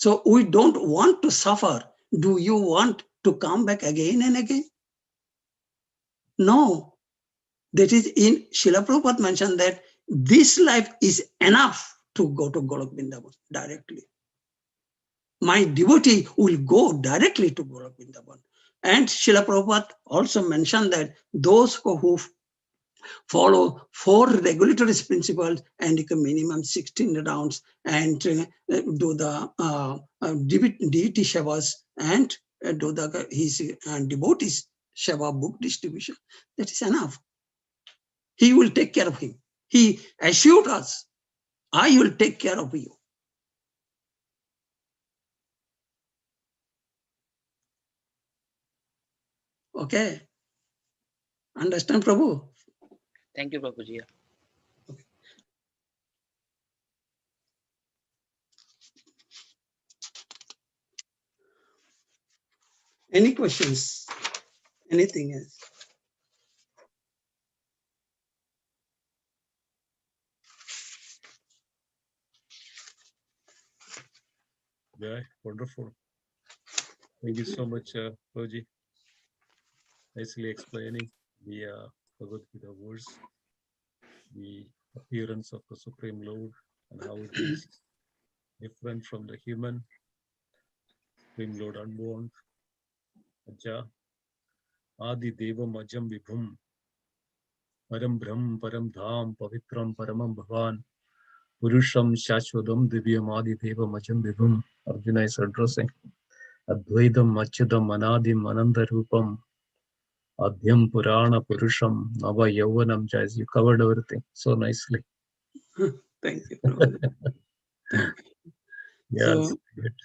So we don't want to suffer. Do you want to come back again and again? No. That is in Srila Prabhupada mentioned that this life is enough to go to Golok Vrindavan directly. My devotee will go directly to Golok Vrindavan. And Srila Prabhupada also mentioned that those who follow 4 regulatory principles and minimum 16 rounds and do the deity shavas and do his devotees shava book distribution, that is enough. He will take care of him. He assured us, I will take care of you. Okay. Understand, Prabhu? Thank you, Prabhuji. Okay. Any questions? Anything else? Yeah, wonderful. Thank you so much, Roji. Nicely explaining the Bhagavad Gita verse, the appearance of the Supreme Lord, and how it is different from the human Supreme Lord unborn, Aja, Adi Devam Ajam Vibhum, Param Brahm, Param Dham, Pavitram, Paramam Bhavan, Purusham Shashwadam Divyam Adi Devam Ajam Vibhum. Arjuna is addressing Advaitam Achyutam Anadim Ananda Rupam Adhyam Purana Purusham Nava Yauvanam Jais. You covered everything so nicely. Thank you, Prabhupada. Thank you. Yes.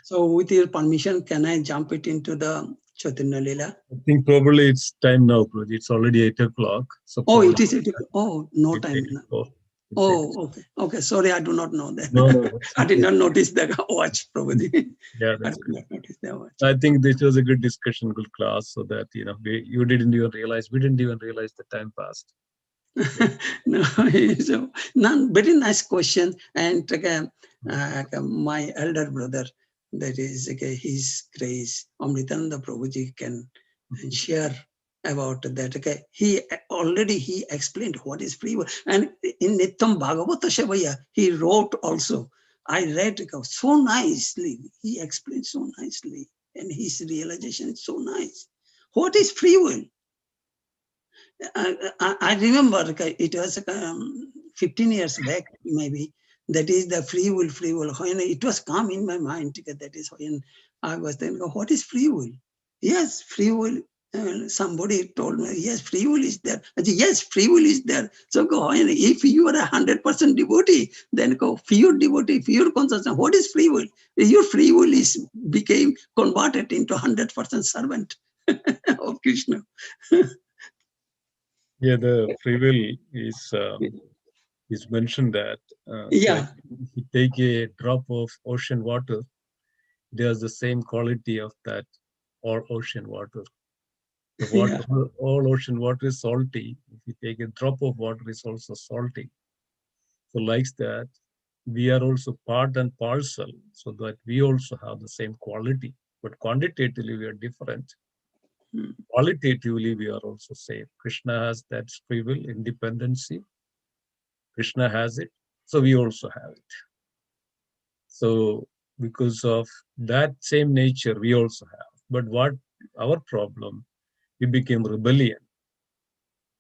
So with your permission, can I jump it into the Chaitanya Lila? I think probably it's time now, Prabhuji. It's already 8 o'clock. So Oh, it is 8 o'clock. Oh, no it's time. 8 o'clock. Oh, okay. Okay. Sorry, I do not know that. No, I did not notice the watch, Prabhupada. yeah, I that's did good. not notice the watch. I think this was a good discussion, good class, so that you didn't even realize, we didn't even realize the time passed. No, so very nice question. And my elder brother, that is his grace, Amritananda Prabhuji can share about that. Okay, he explained what is free will, and in Nityam Bhagavata Shavaya he wrote also. I read so nicely. He explained so nicely, and his realization is so nice. What is free will? I remember it was 15 years back, maybe. That is the free will, free will. When it was come in my mind, that is when I was thinking, what is free will? Yes, free will. Somebody told me, yes, free will is there. I said, yes, free will is there. So go, if you are 100% devotee, then go pure devotee, pure consciousness. What is free will? Your free will is became converted into 100% servant of Krishna. Yeah, the free will is mentioned that like Yeah. if you take a drop of ocean water, it has the same quality of that or ocean water. The water, Yeah. all ocean water is salty. If you take a drop of water, it's also salty. So, like that, we are also part and parcel, so that we also have the same quality. But quantitatively, we are different. Mm. Qualitatively, we are also same. Krishna has that free will, independency. Krishna has it, so we also have it. So, because of that same nature, we also have. But what our problem? We became rebellion.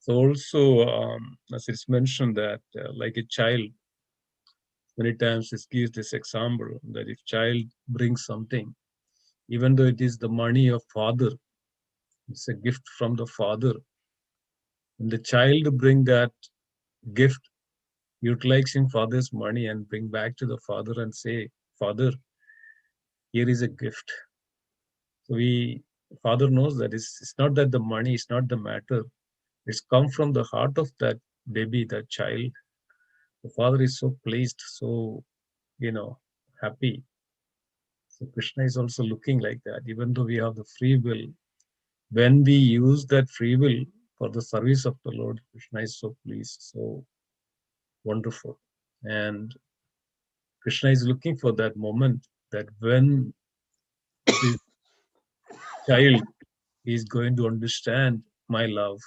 So also, as it's mentioned that like a child, many times it gives this example that if child brings something, even though it is the money of father, it's a gift from the father, and the child bring that gift, utilizing father's money and bring back to the father and say, Father, here is a gift. So father knows that it's not that the money is not the matter. It's come from the heart of that baby, that child. The father is so pleased, so happy. So Krishna is also looking like that. Even though we have the free will, when we use that free will for the service of the Lord, Krishna is so pleased, so wonderful. And Krishna is looking for that moment that when this child is going to understand my love,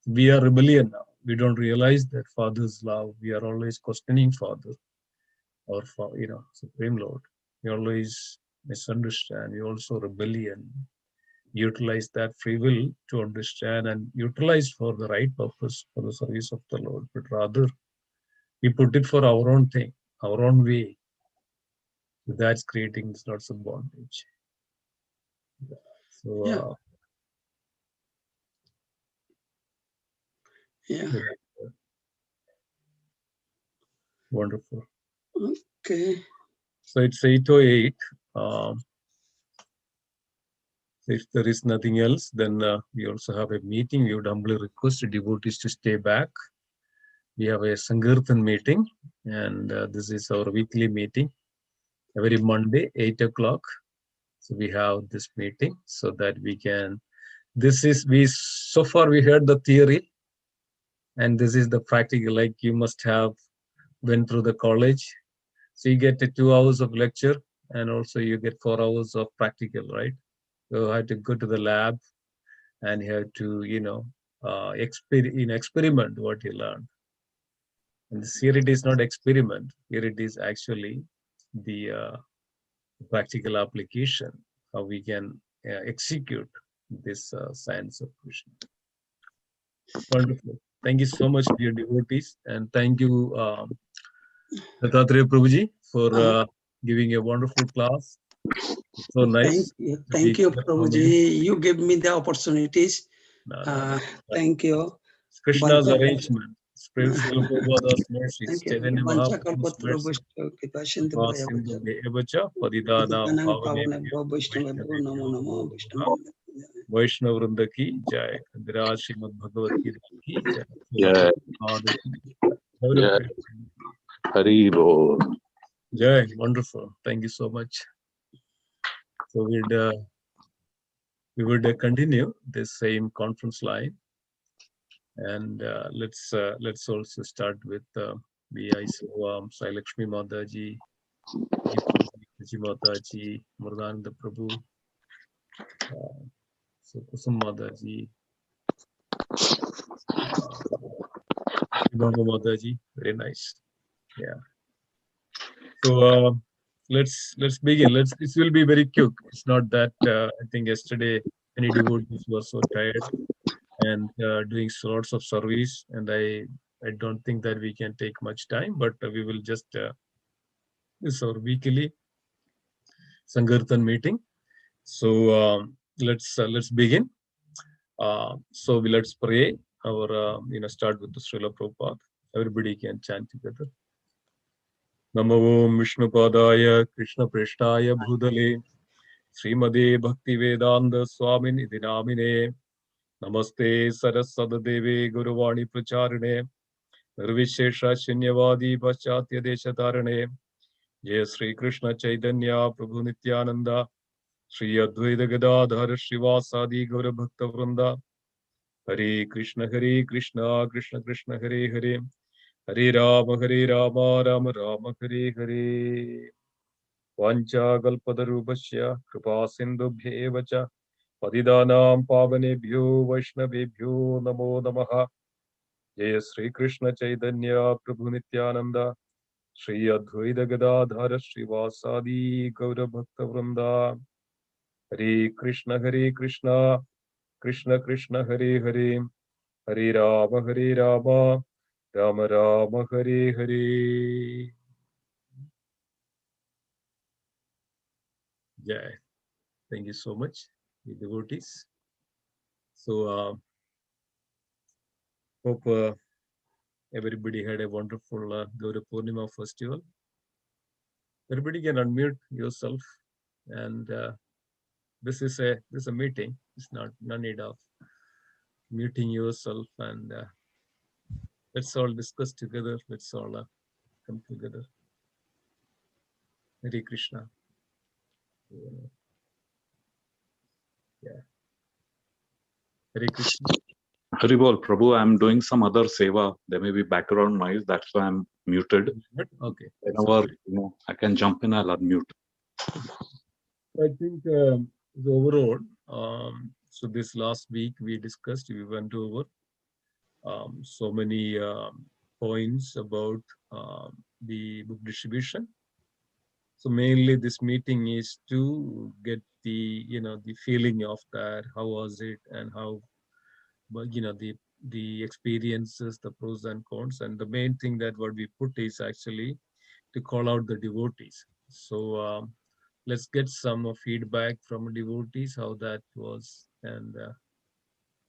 we are rebellion now. We don't realize that Father's love. We are always questioning Father or Supreme Lord. We always misunderstand. We also rebellion. Utilize that free will to understand and utilize for the right purpose for the service of the Lord, but rather we put it for our own thing, our own way. That's creating lots of bondage. So, Yeah. Yeah. Wonderful. Okay. So it's 8:08. If there is nothing else, then we also have a meeting. We would humbly request the devotees to stay back. We have a Sankirtan meeting, and this is our weekly meeting every Monday, 8 o'clock. So we have this meeting so that we can this is so far we heard the theory, and this is the practical. Like you must have went through the college, so you get 2 hours of lecture, and also you get 4 hours of practical, right? So I had to go to the lab, and you have to, experiment what you learn. And here it is not experiment. Here it is actually the practical application, how we can execute this science of Krishna. Wonderful. Thank you so much, dear devotees, and thank you, Dattatreya Prabhuji, for giving a wonderful class. So nice. To be Thank you, here from you. Prabhuji. You gave me the opportunities. No, no, no. Thank you. It's Krishna's Vancha- arrangement. Srila Prabhupada's mercies. Thank you. Chaitanya Mahaprabhu's mercy. Vanchakalpatarubhashta kripasintu Vasindu Evacha Padidanam Paditanam Pavane pavanebhyo Vaishnavebhyo namo namo Vaishnava. Vaishnav Vrinda ki jai. Viraj Srimad Bhagavad Gita ki jai. Yeah, yeah. Hari Bol. Jai. Wonderful. Thank you so much. So we would continue this same conference line, and let's also start with the Sai Lakshmi Mataji, Ji Mataji, Murdananda Prabhu, so Kusum Mataji, Shivanga Mataji. Very nice. Yeah. So let's begin. This will be very quick. It's not that I think yesterday many devotees were so tired and doing lots of service, and I don't think that we can take much time, but we will just this is our weekly Sankirtan meeting. So let's begin. So let's pray. Our start with the Srila Prabhupada. Everybody can chant together. Namo Om Vishnupadaya Krishna Preshtaya Bhudale Srimade Bhaktivedanta Swamini Dinamine Namaste Saraswati Guruvani Pracharine Nirvishesha Shunyavadi Paschatya Deshatarane Jai Sri Krishna Chaitanya Prabhu Nityananda Sri Advaita Gadadhar Srivasadi Gaura Bhakta Vrinda Hare Krishna Krishna Krishna Hare Hare Hare Rama Rama Rama Hare Hare Vancha Kalpatarubhasya Kripa Sindhubhya Cha Patidanam Pavanebhyo Vaishnavebhyo Namo Namaha Jai Sri Krishna Chaitanya Prabhu Nityananda Sri Advaita Gadadhara Srivasadi Gaura Bhakta Vrinda Hare Krishna Krishna Krishna Hare Hare Hare Rama Rama Rama Hare Hare. Jai. Thank you so much, the devotees. So hope everybody had a wonderful Gaura Purnima festival. Everybody can unmute yourself, and this is a meeting. It's not no need of muting yourself, and let's all discuss together. Let's all come together. Hare Krishna. Yeah. Hare Krishna. Hari Bol, Prabhu, I'm doing some other seva. There may be background noise. That's why I'm muted. Okay. Whenever I can jump in, I'll unmute. I think the overall, so this last week we discussed, we went over so many points about the book distribution. So mainly this meeting is to get the the feeling of that, how was it, and how the experiences, the pros and cons, and the main thing that what we put is actually to call out the devotees. So let's get some feedback from devotees how that was, and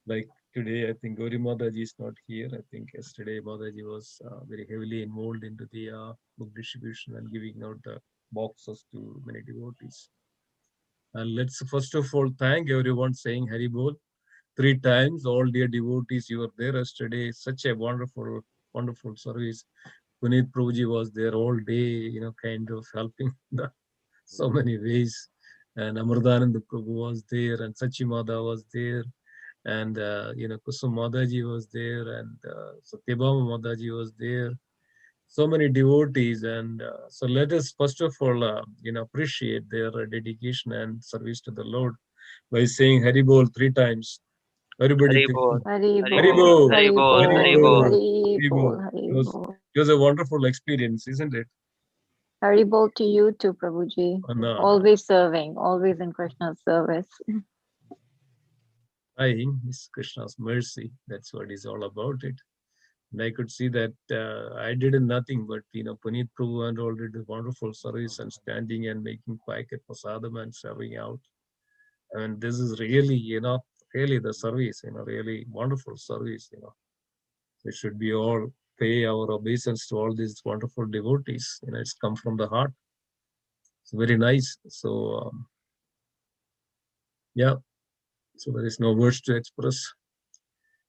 like today I think Gauri Mataji is not here. I think yesterday Mataji was very heavily involved into the book distribution and giving out the boxes to many devotees. And let's first of all thank everyone saying Hari Bol 3 times. All dear devotees, you were there yesterday. Such a wonderful service. Puneet Prabhuji was there all day, kind of helping the so many ways. And Amardanand Prabhu was there, and Sachimada was there. and Kusum Mataji was there, and Satyabhama Mataji was there. So many devotees, and so let us first of all appreciate their dedication and service to the Lord by saying Hari Bol 3 times. Everybody, Hari Bol, Hari Hari Bol, Bol, Hari Hari Hari Bol, Bol, Hari Bol. Hari Bol, Bol. Hari It Bol. was a wonderful experience, isn't it? Hari Bol to you too, Prabhuji. And Always serving, always in Krishna's service. crying is Krishna's mercy. That's what is all about it. And I could see that I did nothing but, Puneet Prabhu and all did a wonderful service and standing and making packet prasadam and serving out. And this is really, really the service, really wonderful service, We should be all pay our obeisance to all these wonderful devotees. It's come from the heart. It's very nice. So, yeah. So there is no words to express.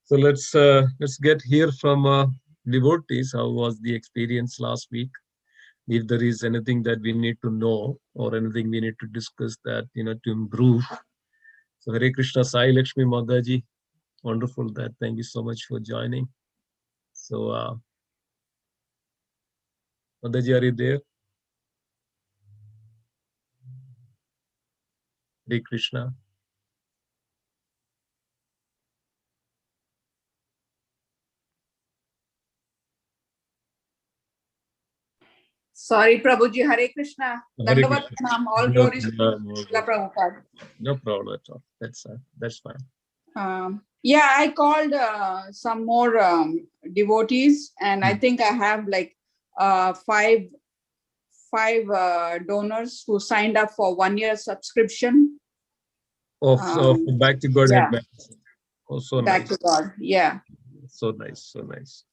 So let's get here from devotees. How was the experience last week? If there is anything that we need to know or anything we need to discuss that to improve. So Hare Krishna, Sai Lakshmi Mataji, wonderful that. Thank you so much for joining. So Mataji, are you there? Hare Krishna. Sorry, Prabhuji, Hare Krishna. Hare Dandavat Krishna. Pranam, all No glories to problem, Srila Prabhupada. no problem at all. That's fine. Yeah, I called some more devotees, and I think I have like five donors who signed up for 1 year subscription. Of Back to God Yeah. and back. Oh, so Back nice. to God. Yeah. So nice, so nice.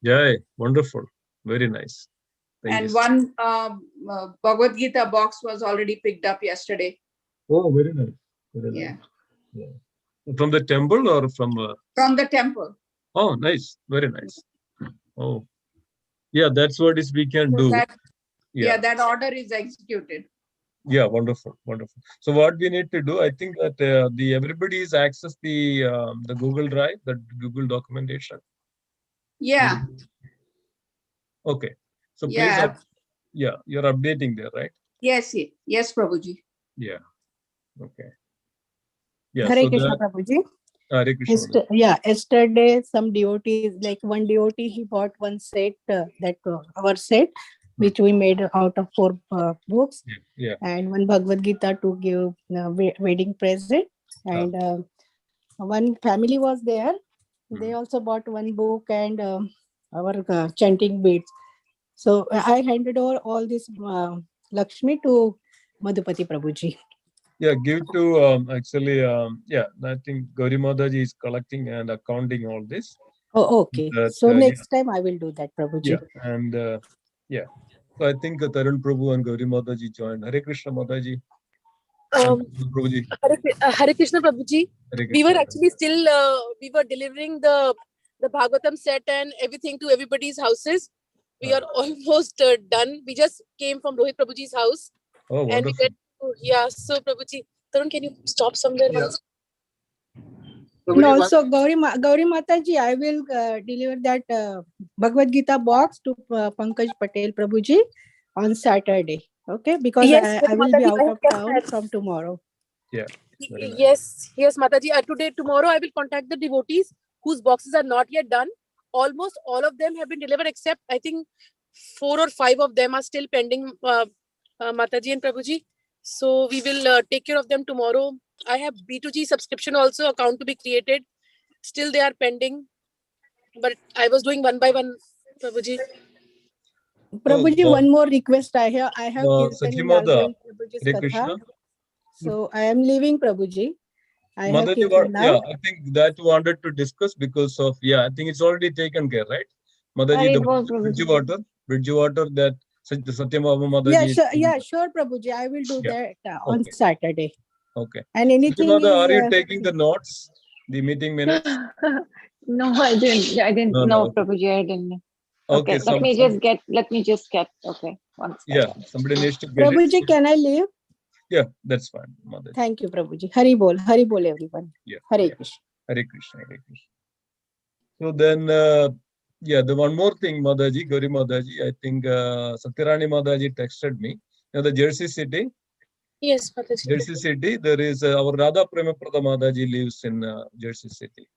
Yeah, wonderful. Very nice. Thank And you. one Bhagavad Gita box was already picked up yesterday. Oh, very nice. Very Yeah. nice. Yeah. From the temple or from? From the temple. Oh, nice. Very nice. Oh, yeah. That's what we can So do. that order is executed. Yeah, wonderful, wonderful. So what we need to do, I think that everybody is access the Google Drive, the Google documentation. Yeah. Okay. So Yeah. please, you're updating there, right? Yes, Prabhuji. Yeah. Okay. Yeah. Hare So Krishna, Prabhuji. Hare Krishna. Yesterday some devotees, like one devotee, he bought one set, our set, which we made out of 4 books, and one Bhagavad Gita to give wedding present, and one family was there. They also bought one book and our chanting beads. So I handed over all this Lakshmi to Madhupati Prabhuji. Yeah, give to actually, I think Gauri Mataji is collecting and accounting all this. Oh, okay. So next time I will do that, Prabhuji. Yeah, and so I think Tarun Prabhu and Gauri Mataji joined. Hare Krishna Mataji. Prabhuji. Hare Krishna Prabhuji. Hare Krishna. We were actually still we were delivering the Bhagavatam set and everything to everybody's houses. We are almost done. We just came from Rohit Prabhuji's house. Oh, wonderful. And we went to, so Prabhuji, Tarun, can you stop somewhere? Yeah. And also Gauri Mataji, I will deliver that Bhagavad Gita box to Pankaj Patel Prabhuji on Saturday. Okay, because yes, I will be out of town from tomorrow. Yeah. Yes, Mataji. Tomorrow I will contact the devotees whose boxes are not yet done. Almost all of them have been delivered, except I think 4 or 5 of them are still pending, Mataji and Prabhuji. So we will take care of them tomorrow. I have B2G subscription also account to be created. Still they are pending, but I was doing one by one, Prabhuji. Prabhuji, one more request I have. I have Satyamada, Hare Krishna. So I am leaving, Prabhuji. I think that wanted to discuss because of, I think it's already taken care, right? Mataji, the Bridgewater that Satyamada Mataji. Sure, Prabhuji. I will do that on Saturday. Okay. And anything Satyamada, are you taking the notes, the meeting minutes? No, I didn't. No, Prabhuji, I didn't. Okay, let me just get. Okay, one second. Yeah, somebody needs to get Prabhuji, can I leave? Yeah, that's fine. Mataji. Thank you, Prabhuji. Hari Bol, everyone. Yeah. Hare Krishna. Hare Krishna, Hare Krishna. So then, yeah, the one more thing, Madaji, Gauri Madaji, I think Satyarani Madaji texted me. The Jersey City. Yes, Mataji. Jersey City, there is our Radha Premaprada Madaji lives in Jersey City.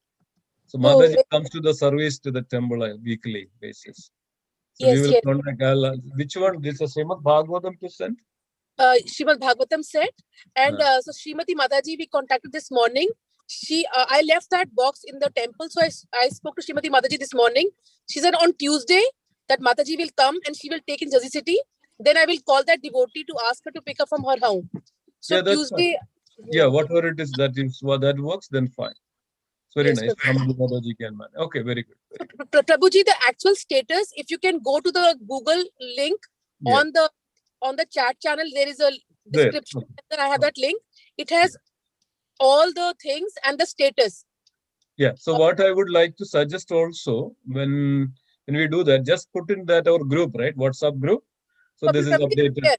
So Madaji comes to the service to the temple on weekly basis. So yes, we will yes. contact. Which one? This is Srimad Bhagavatam to send? Srimad Bhagavatam said, and so Srimati Mataji we contacted this morning. I left that box in the temple, so I spoke to Srimati Mataji this morning. She said on Tuesday that Mataji will come and she will take in Jersey City. Then I will call that devotee to ask her to pick up from her home. So yeah, Tuesday. Yeah, whatever it is that works, then fine. It's very nice. Mataji can manage. Okay, very good. Prabhuji, the actual status, if you can go to the Google link on the chat channel, there is a description. Okay. I have that link. It has all the things and the status. Yeah. So what I would like to suggest also, when we do that, just put in that our group, right? WhatsApp group. So this is updated.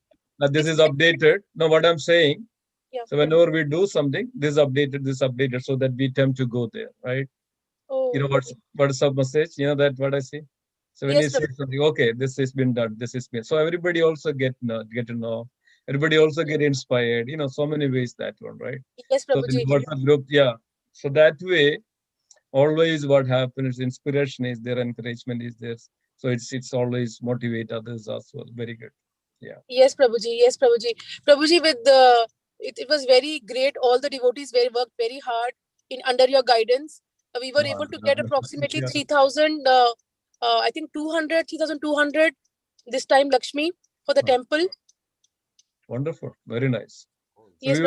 This is updated. Now what I'm saying. Yeah. So whenever we do something, this updated, so that we attempt to go there, right? Oh. You know what's up message? You know that what I see. So when you say something, okay, this has been done, this has been. So everybody also get to know. Everybody also get inspired. You know, so many ways that one, right? Yes, Prabhuji. So WhatsApp group, yeah. So that way, always what happens, inspiration is there, encouragement is there. So it's always motivate others as well. Very good. Yeah. Yes, Prabhuji. Yes, Prabhuji. Prabhuji, with the it was very great. All the devotees worked very hard under your guidance. We were able to get approximately 3,000. I think 3,200 this time, Lakshmi, for the temple. Wonderful. Very nice. So yes,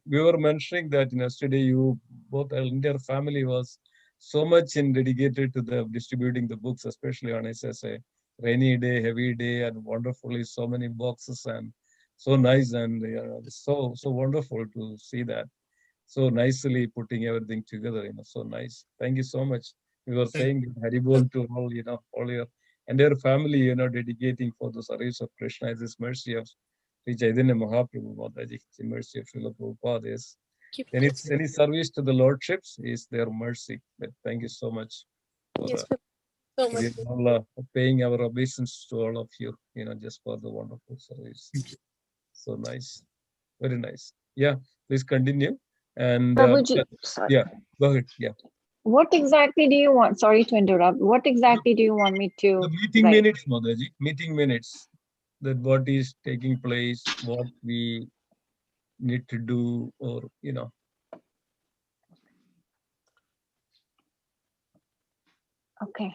we were mentioning that yesterday you both entire family was so much dedicated to the distributing the books, especially on SSA. Rainy day, heavy day, and wonderfully so many boxes and so nice and so wonderful to see that. So nicely putting everything together, so nice. Thank you so much. We were saying Haribol to all, all your entire family, dedicating for the service of Krishna is this mercy of Sri Chaitanya Mahaprabhu Mataji, the mercy of Srila Prabhupada is. Any service to the lordships is their mercy. But thank you so much for paying our obeisance to all of you, just for the wonderful service. So nice. Very nice. Yeah, please continue. And yeah, go ahead. Yeah. What exactly do you want? Sorry to interrupt. What exactly do you want me to? The meeting minutes, Mataji. Meeting minutes. That what is taking place, what we need to do, or Okay.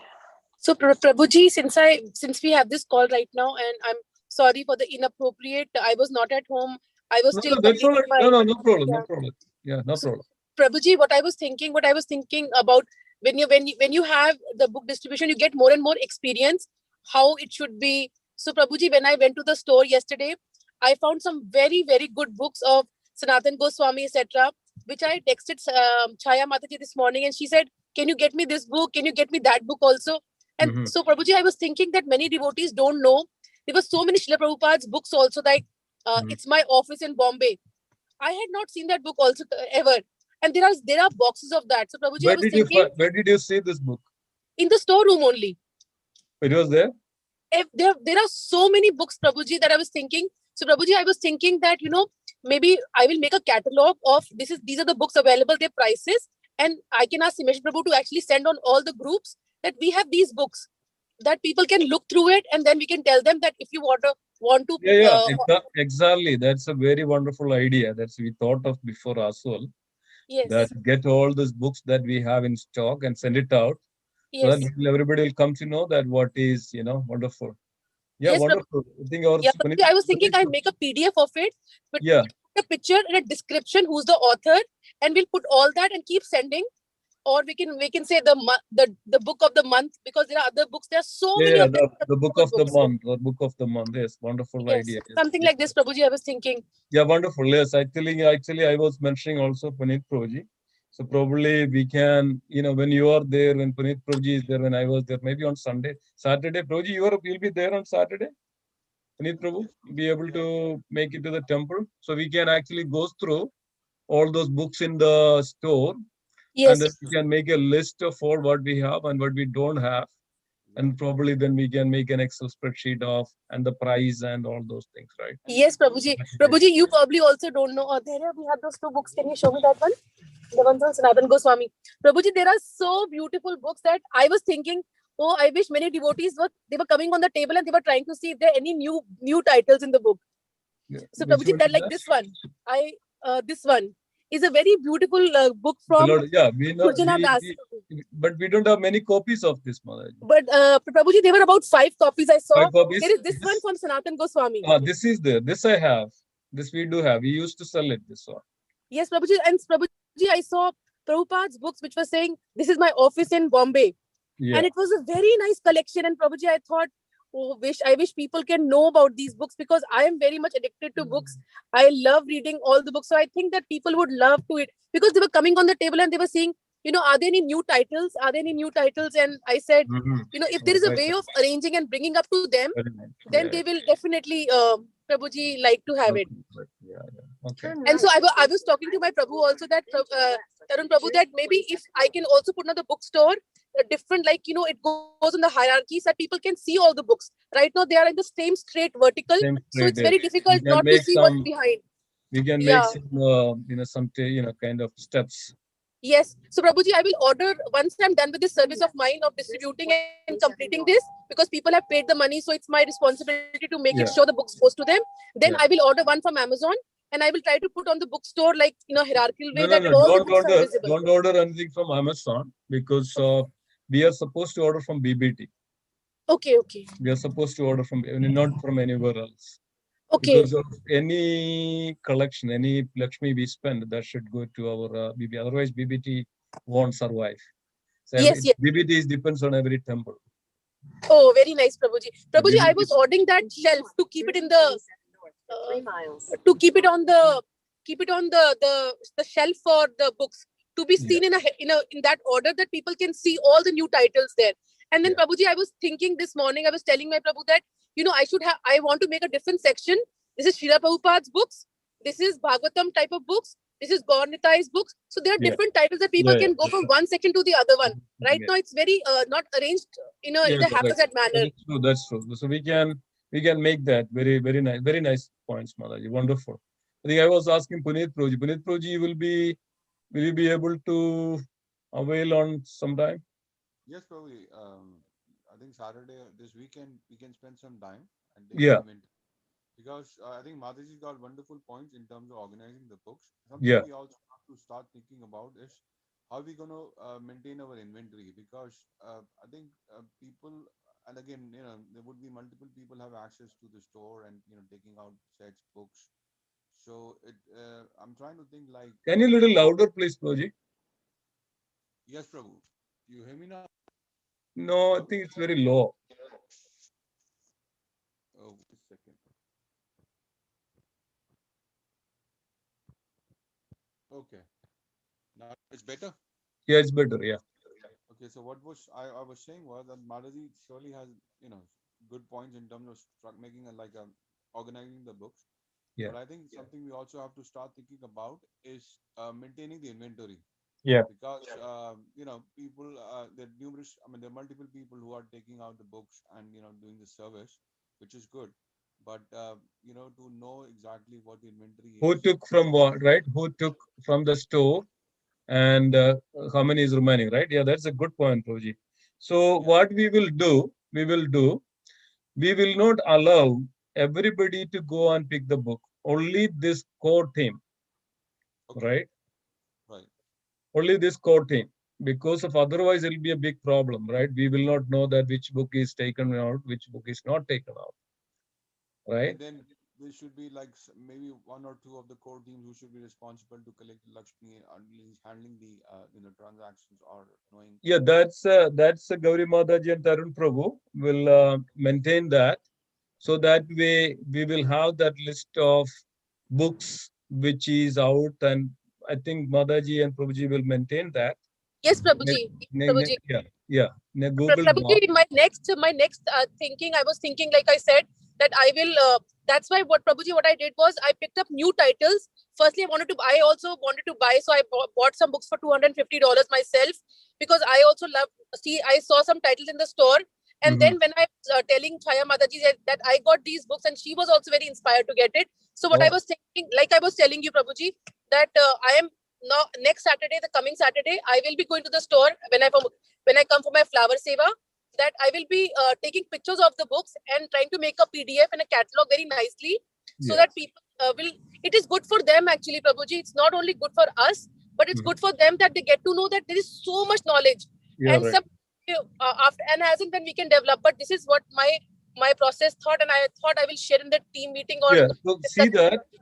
So Prabhuji, since we have this call right now, and I'm sorry for the inappropriate. I was not at home. I was still. No problem. No problem. Yeah, no problem. Prabhuji, what I was thinking about when you have the book distribution, you get more and more experience how it should be. So Prabhuji, when I went to the store yesterday, I found some very, very good books of Sanatan Goswami, etc., which I texted Chaya Mataji this morning, and she said, "Can you get me this book? Can you get me that book also?" And so Prabhuji, I was thinking that many devotees don't know there were so many Srila Prabhupada's books also, like It's My Office in Bombay. I had not seen that book also ever. And there are boxes of that. So Prabhuji, I was thinking, where did you see this book? In the storeroom only. It was there? There are so many books, Prabhuji, that I was thinking. So Prabhuji, I was thinking that, maybe I will make a catalog of these are the books available, their prices. And I can ask Himesh Prabhu to actually send on all the groups that we have these books, that people can look through it, and then we can tell them that if you want to. Exactly. That's a very wonderful idea. That's we thought of before as well. Yes. That get all those books that we have in stock and send it out. Yes. So that everybody will come to know that what is, wonderful. Yeah, yes, wonderful. I was thinking I make a PDF of it, but a picture and a description, who's the author, and we'll put all that and keep sending. Or we can say the book of the month, because there are other books. There are so many of them. The book of the month, or book of the month. Yes, wonderful idea. Yes. Something like this, Prabhuji, I was thinking. Yeah, wonderful. Yes, actually, I was mentioning also Puneet Prabhuji. So probably we can, when you are there, when Puneet Prabhuji is there, when I was there, maybe on Saturday, Prabhuji, you'll be there on Saturday. Puneet Prabhu, be able to make it to the temple. So we can actually go through all those books in the store. Yes. And then we can make a list of all what we have and what we don't have. And probably then we can make an Excel spreadsheet of and the price and all those things, right? Yes, Prabhuji. Prabhuji, you probably also don't know. There we have those two books. Can you show me that one? The one from Sanatan Goswami. Prabhuji, there are so beautiful books that I was thinking, oh, I wish many devotees were coming on the table and they were trying to see if there are any new titles in the book. Yeah. So Prabhuji, that like this one. This one is a very beautiful book from we know, but we don't have many copies of this, Maharaj. But Prabhuji, there were about 5 copies I saw. 5 copies? There is this one from Sanatan Goswami. This is there. This I have. This we do have. We used to sell it, this one. Yes, Prabhuji. And Prabhuji, I saw Prabhupada's books which were saying, this is my office in Bombay. Yeah. And it was a very nice collection. And Prabhuji, I thought, I wish people can know about these books because I am very much addicted to books. I love reading all the books. So I think that people would love to it because they were coming on the table and they were saying, are there any new titles? Are there any new titles? And I said, if there is a way of arranging and bringing up to them, then they will definitely, Prabhuji, like to have it. Yeah. Okay. And so I was talking to my Prabhu also that, Tarun Prabhu, that maybe if I can also put on the bookstore, different, like, it goes in the hierarchies that people can see all the books. Right now, they are in the same straight vertical. So it's very difficult not to see what's behind. We can make some, kind of steps. Yes. So Prabhuji, I will order once I'm done with this service of mine of distributing and completing this because people have paid the money. So it's my responsibility to make sure the books goes to them. Then I will order one from Amazon and I will try to put on the bookstore like hierarchical way that all the books are visible. Don't order anything from Amazon because we are supposed to order from BBT. Okay. We are supposed to order from not from anywhere else. Okay. Because of any collection, any Lakshmi we spend, that should go to our BBT. Otherwise, BBT won't survive. So yes. BBT depends on every temple. Oh, very nice, Prabhuji. Prabhuji, I was ordering that shelf to keep it in the to keep it on the shelf for the books to be seen in that order that people can see all the new titles there. And then Prabhuji, I was thinking this morning, I was telling my Prabhu that I want to make a different section. This is Srila Prabhupada's books. This is Bhagavatam type of books. This is Gaur Nitai's books. So there are different titles that people can go from one section to the other one. Right now, it's very not arranged in a haphazard manner. That's true. So we can make that very, very nice. Very nice points, Mataji. Wonderful. I think I was asking Puneet Prabhuji. Puneet Prabhuji, will you be able to avail on sometime? Yes, Prabhuji. I think Saturday, this weekend, we can spend some time and because I think Mataji got wonderful points in terms of organizing the books. Something we also have to start thinking about is how we're going to maintain our inventory because I think people, and again, there would be multiple people have access to the store and, taking out sets, books. So I'm trying to think like. Can you a little louder, please, Prabhuji? Yes, Prabhu. You hear me now? No, I think it's very low. Oh, wait a second. Okay. Now it's better? Yeah, it's better. Yeah. Okay. So what was I was saying was that Mataji surely has, good points in terms of making organizing the books. Yeah. But I think something we also have to start thinking about is maintaining the inventory. Yeah. Because people there are numerous. I mean, there are multiple people who are taking out the books and doing the service, which is good. But to know exactly what the inventory is. Who took from what, right? Who took from the store, and how many is remaining, right? Yeah, that's a good point, Prabhuji. So what we will do, we will not allow everybody to go and pick the book. Only this core team, right? Right. Only this core team, because of otherwise it will be a big problem, right? We will not know that which book is taken out, which book is not taken out, right? And then there should be like maybe one or two of the core teams who should be responsible to collect Lakshmi and handling the transactions or knowing. Yeah, that's Gauri Mataji and Tarun Prabhu will maintain that. So that way we will have that list of books which is out, and I think Mataji and Prabhuji will maintain that. Yes, Prabhuji. Prabhuji. Yeah. Google Prabhuji, my next thinking, I was thinking, like I said, that I will. That's why what I did was I picked up new titles firstly, I also wanted to buy, so I bought some books for $250 myself, because I also love, I saw some titles in the store. And then when I was telling Chaya Mataji that I got these books, and she was also very inspired to get it. So what I was thinking, like I was telling you, Prabhuji, that I am now, next Saturday, the coming Saturday, I will be going to the store when I come for my flower seva, that I will be taking pictures of the books and trying to make a PDF and a catalog very nicely, so that people will, it is good for them actually, Prabhuji. It's not only good for us, but it's good for them, that they get to know that there is so much knowledge. And some after, and as and when we can develop. But this is what my process thought, and I thought I will share in the team meeting. Or so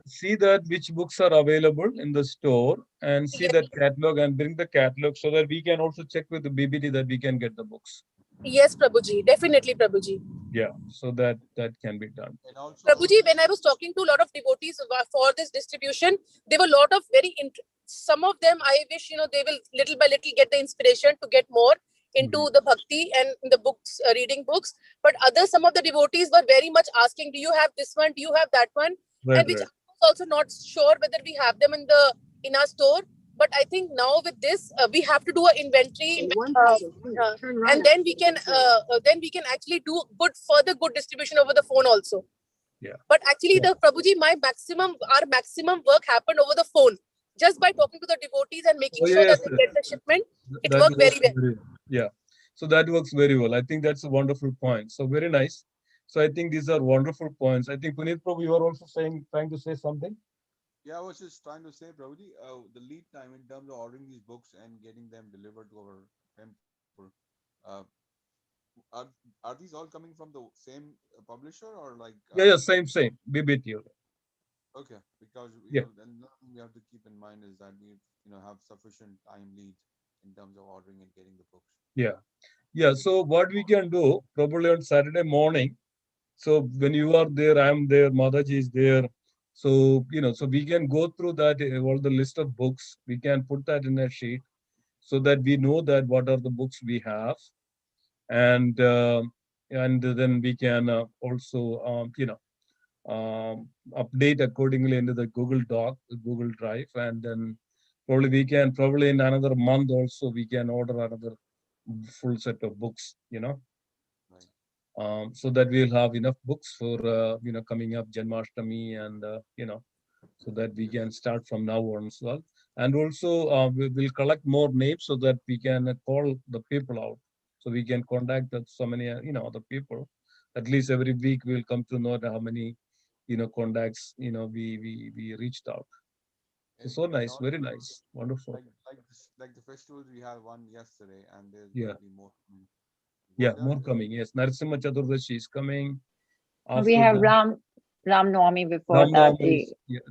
see that which books are available in the store, and see that catalog, and bring the catalog, so that we can also check with the BBT that we can get the books. Yes, Prabhuji, definitely, Prabhuji. Yeah, so that can be done. And also, Prabhuji, when I was talking to a lot of devotees for this distribution, there were a lot of some of them, I wish, they will little by little get the inspiration to get more into the bhakti and the books, reading books. But some of the devotees were very much asking, do you have this one? Do you have that one? And which I was also not sure whether we have them in our store. But I think now with this, we have to do an inventory, and then we can actually do further good distribution over the phone also. Yeah. But actually, the Prabhuji, our maximum work happened over the phone, just by talking to the devotees and making sure that they get the shipment. It worked very well. Yeah. So that works very well. I think that's a wonderful point. So very nice. So I think these are wonderful points. I think Puneet Prabhu, you are also trying to say something. Yeah, I was just trying to say, Prabhuji, the lead time in terms of ordering these books and getting them delivered to our temple, are these all coming from the same publisher, or like? Same BBT. Okay, because then we have to keep in mind is that we have sufficient time lead in terms of ordering and getting the books. Yeah. So what we can do, probably on Saturday morning. So when you are there, I am there, Mataji is there. So, so we can go through that, all the list of books. We can put that in a sheet, so that we know that what are the books we have. And then we can also, update accordingly into the Google Doc, Google Drive. And then probably in another month also, we can order another full set of books, so that we'll have enough books for coming up Janmashtami, and so that we can start from now on as well. And also we'll collect more names, so that we can call the people out, so we can contact so many other people. At least every week we'll come to know how many contacts we reached out. So nice, very nice, wonderful. Like the festivals, we had one yesterday, and there's going to be more. More coming. Yes, Narasimha Chaturdashi is coming. We have Ram Navami before that,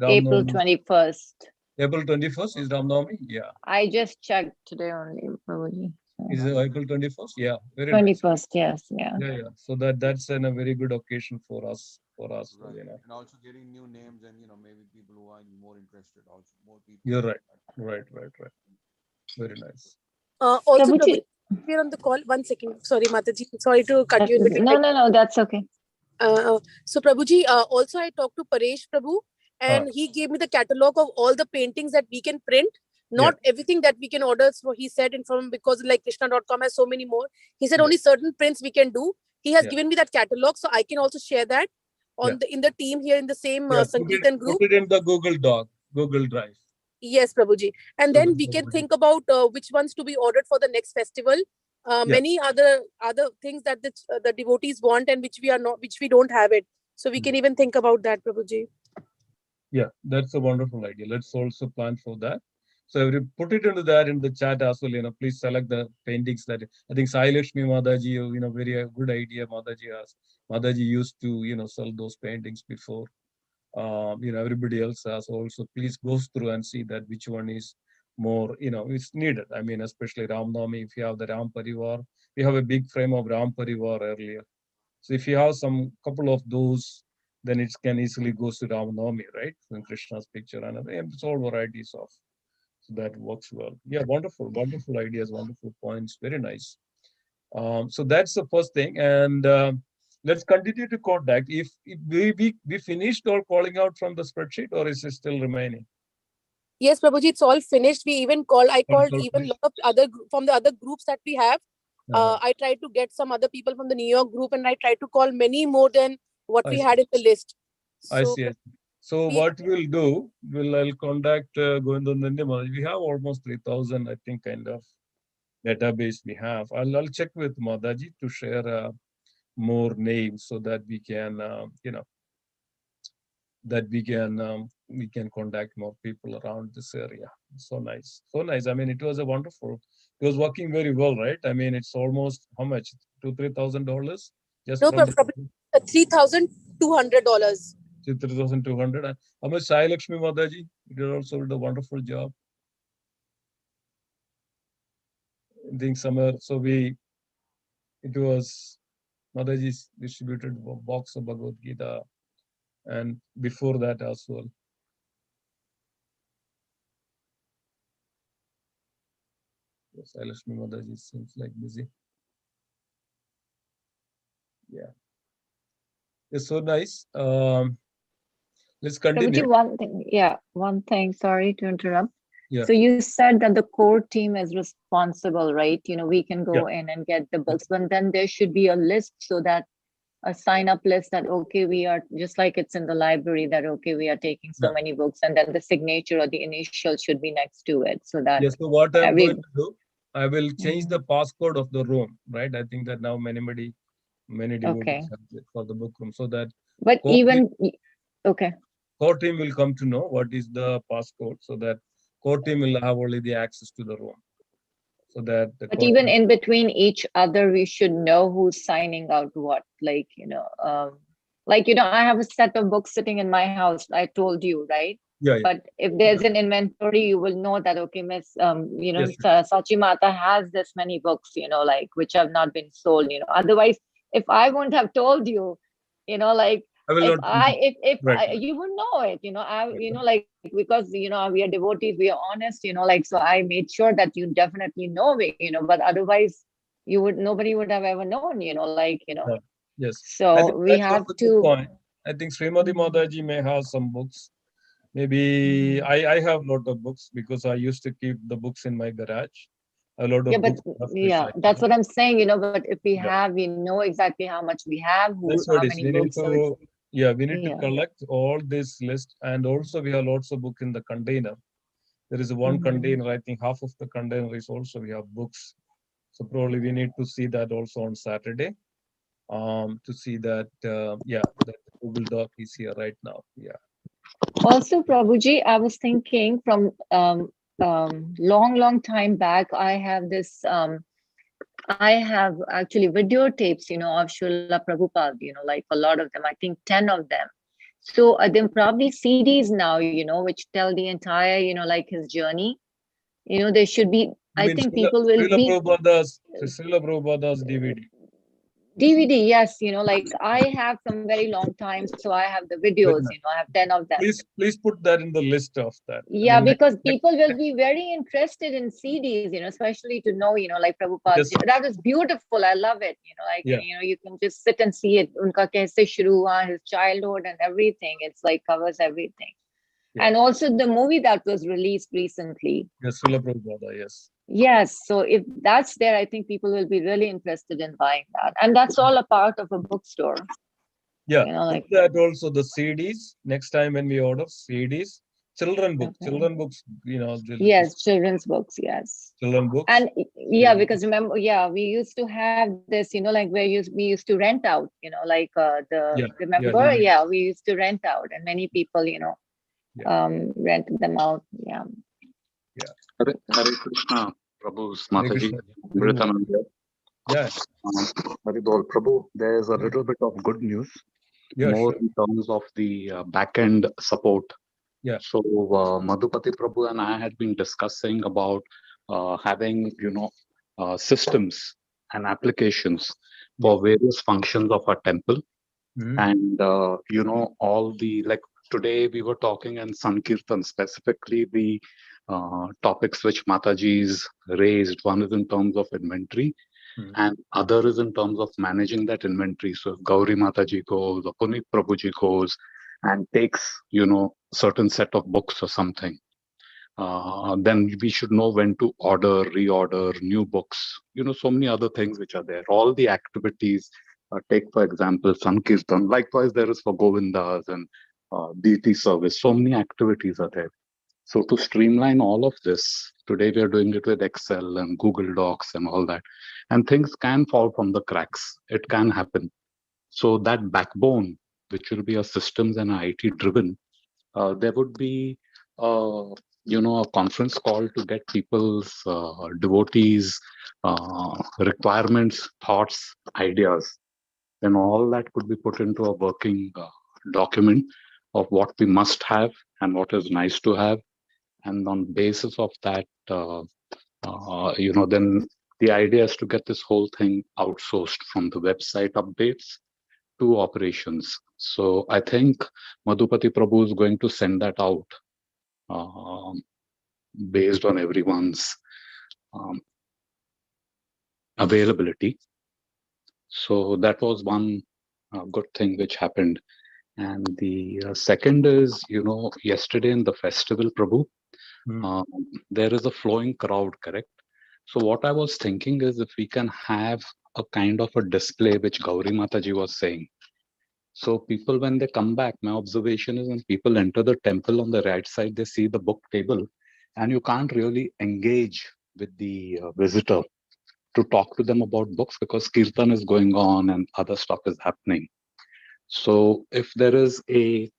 April 21st. April 21st is Ram Navami. Yeah. I just checked today only, probably. Is it April 21st? Yeah. Very 21st, nice. yes, yeah. Yeah. So that's a very good occasion for us. Right. And also getting new names, and maybe people who are more interested, also more people. You're right. Right. Very nice. Also, we're on the call. 1 second. Sorry, Mataji. Sorry to cut you in between. No, that's okay. So, Prabhuji, also I talked to Paresh Prabhu, and he gave me the catalog of all the paintings that we can print. Not everything that we can order. So he said, because like Krishna.com has so many more. He said only certain prints we can do. He has given me that catalog, so I can also share that in the team here in the same Sankirtan group. Put it in the Google Doc, Google Drive. Yes, Prabhuji. And then we can think about which ones to be ordered for the next festival. Many other things that the devotees want, and which we don't have it. So we can even think about that, Prabhuji. Yeah, that's a wonderful idea. Let's also plan for that. So if you put it into that in the chat as well, please select the paintings that I think Sai Lakshmi Mataji, very good idea. Mataji used to, sell those paintings before. Everybody else has also. Please go through and see that which one is more, it's needed. I mean, especially Ram Navami, if you have the Ram Parivar, we have a big frame of Ram Parivar earlier. So if you have some couple of those, then it can easily go to Ram Navami, right? In Krishna's picture, and it's all varieties of. So that works well. Yeah, wonderful ideas, wonderful points. Very nice. So that's the first thing. And let's continue to contact. If we finished all calling out from the spreadsheet, or is it still remaining? Yes, Prabhuji, it's all finished. I called even a lot of other from the other groups that we have. I tried to get some other people from the New York group, and I tried to call many more than what we had in the list. I see. So what we'll do, I'll contact Govindandanya Maharaj. We have almost 3,000, I think, kind of database we have. I'll check with Madaji to share more names so that we can, we can contact more people around this area. So nice. So nice. I mean, it was it was working very well, right? I mean, it's almost how much? $2,000-3,000? Just no, $3,200. $3,200. How much Sai Lakshmi Mataji? You did also did a wonderful job. I think somewhere, it was Mataji's distributed a box of Bhagavad Gita, and before that as well. Sai Lakshmi Mataji seems like busy. Yeah. It's so nice. Let's continue. Prabhuji, one thing, sorry to interrupt. Yeah. So you said that the core team is responsible, right? We can go in and get the books, but then there should be a list, so that a sign up list that, okay, we are just like it's in the library that, okay, we are taking so many books, and then the signature or the initial should be next to it, so that. Yes. So what I'm going to do, I will change the passcode of the room, right? I think that now many devotees have it for the book room, so that. But even core team will come to know what is the passcode, so that core team will have only the access to the room. So that. But even in between each other, we should know who's signing out what. I have a set of books sitting in my house. I told you, right? Yeah. But if there's an inventory, you will know that, okay, Miss, Sachi Mata has this many books, which have not been sold. Otherwise, if I wouldn't have told you, you will know it, because we are devotees, we are honest, so I made sure that you definitely know it, but otherwise nobody would have ever known, Yes. So we have to. I think Srimati Mataji may have some books. Maybe I have a lot of books because I used to keep the books in my garage. A lot of books. That's what I'm saying, but if we have, we know exactly how much we have, how many books. We need to collect all this list, and also we have lots of books in the container. There is one container, I think half of the container is also we have books. So probably we need to see that also on Saturday, to see that that Google Doc is here right now. Yeah. Also, Prabhuji, I was thinking from long time back, I have this. I have actually videotapes, of Srila Prabhupada, like a lot of them, I think 10 of them. So then probably CDs now, which tell the entire, like his journey. There should be, I think people will be. Srila Prabhupada's DVD. DVD, yes, like I have from very long time, so I have the videos, I have 10 of them. Please put that in the list of that. Yeah, because people will be very interested in CDs, especially to know, like Prabhupada. That was beautiful. I love it. You can just sit and see it. Unka kaise shuru hua, his childhood and everything. It's like covers everything. Yeah. And also the movie that was released recently. Yes, Srila Prabhupada, yes. Yes, so if that's there, I think people will be really interested in buying that. And that's all a part of a bookstore. Yeah, like that also the CDs. Next time when we order CDs, children's books, Yes, children's books, yes. Children's books. And because remember, we used to have this, like where we used to rent out, remember? We used to rent out, and many people, rented them out. Yeah. Hare Krishna, Prabhu's Mataji. Yes. Prabhu, there's a little bit of good news. More in terms of the back-end support. Yeah. So Madhupati Prabhu and I had been discussing about having, systems and applications for various functions of our temple. And, all the, like today we were talking in Sankirtan, specifically the topics which Mataji's raised. One is in terms of inventory. And other is in terms of managing that inventory. So if Gauri Mataji goes or Puneet Prabhuji goes and takes, certain set of books or something, Then we should know when to order, reorder new books. So many other things which are there. All the activities, take for example, Sankirtan. Likewise, there is for Govindas and deity service. So many activities are there. So to streamline all of this, today we are doing it with Excel and Google Docs and all that. And things can fall from the cracks. It can happen. So that backbone, which will be a systems and IT driven, there would be a conference call to get people's devotees requirements, thoughts, ideas. Then all that could be put into a working document of what we must have and what is nice to have. And on basis of that, then the idea is to get this whole thing outsourced from the website updates to operations. So I think Madhupati Prabhu is going to send that out based on everyone's availability. So that was one good thing which happened. And the second is, yesterday in the festival, Prabhu, there is a flowing crowd, correct? So what I was thinking is if we can have a kind of a display, which Gauri Mataji was saying. So people, when they come back, my observation is when people enter the temple on the right side, they see the book table and you can't really engage with the visitor to talk to them about books because kirtan is going on and other stuff is happening. So if there is a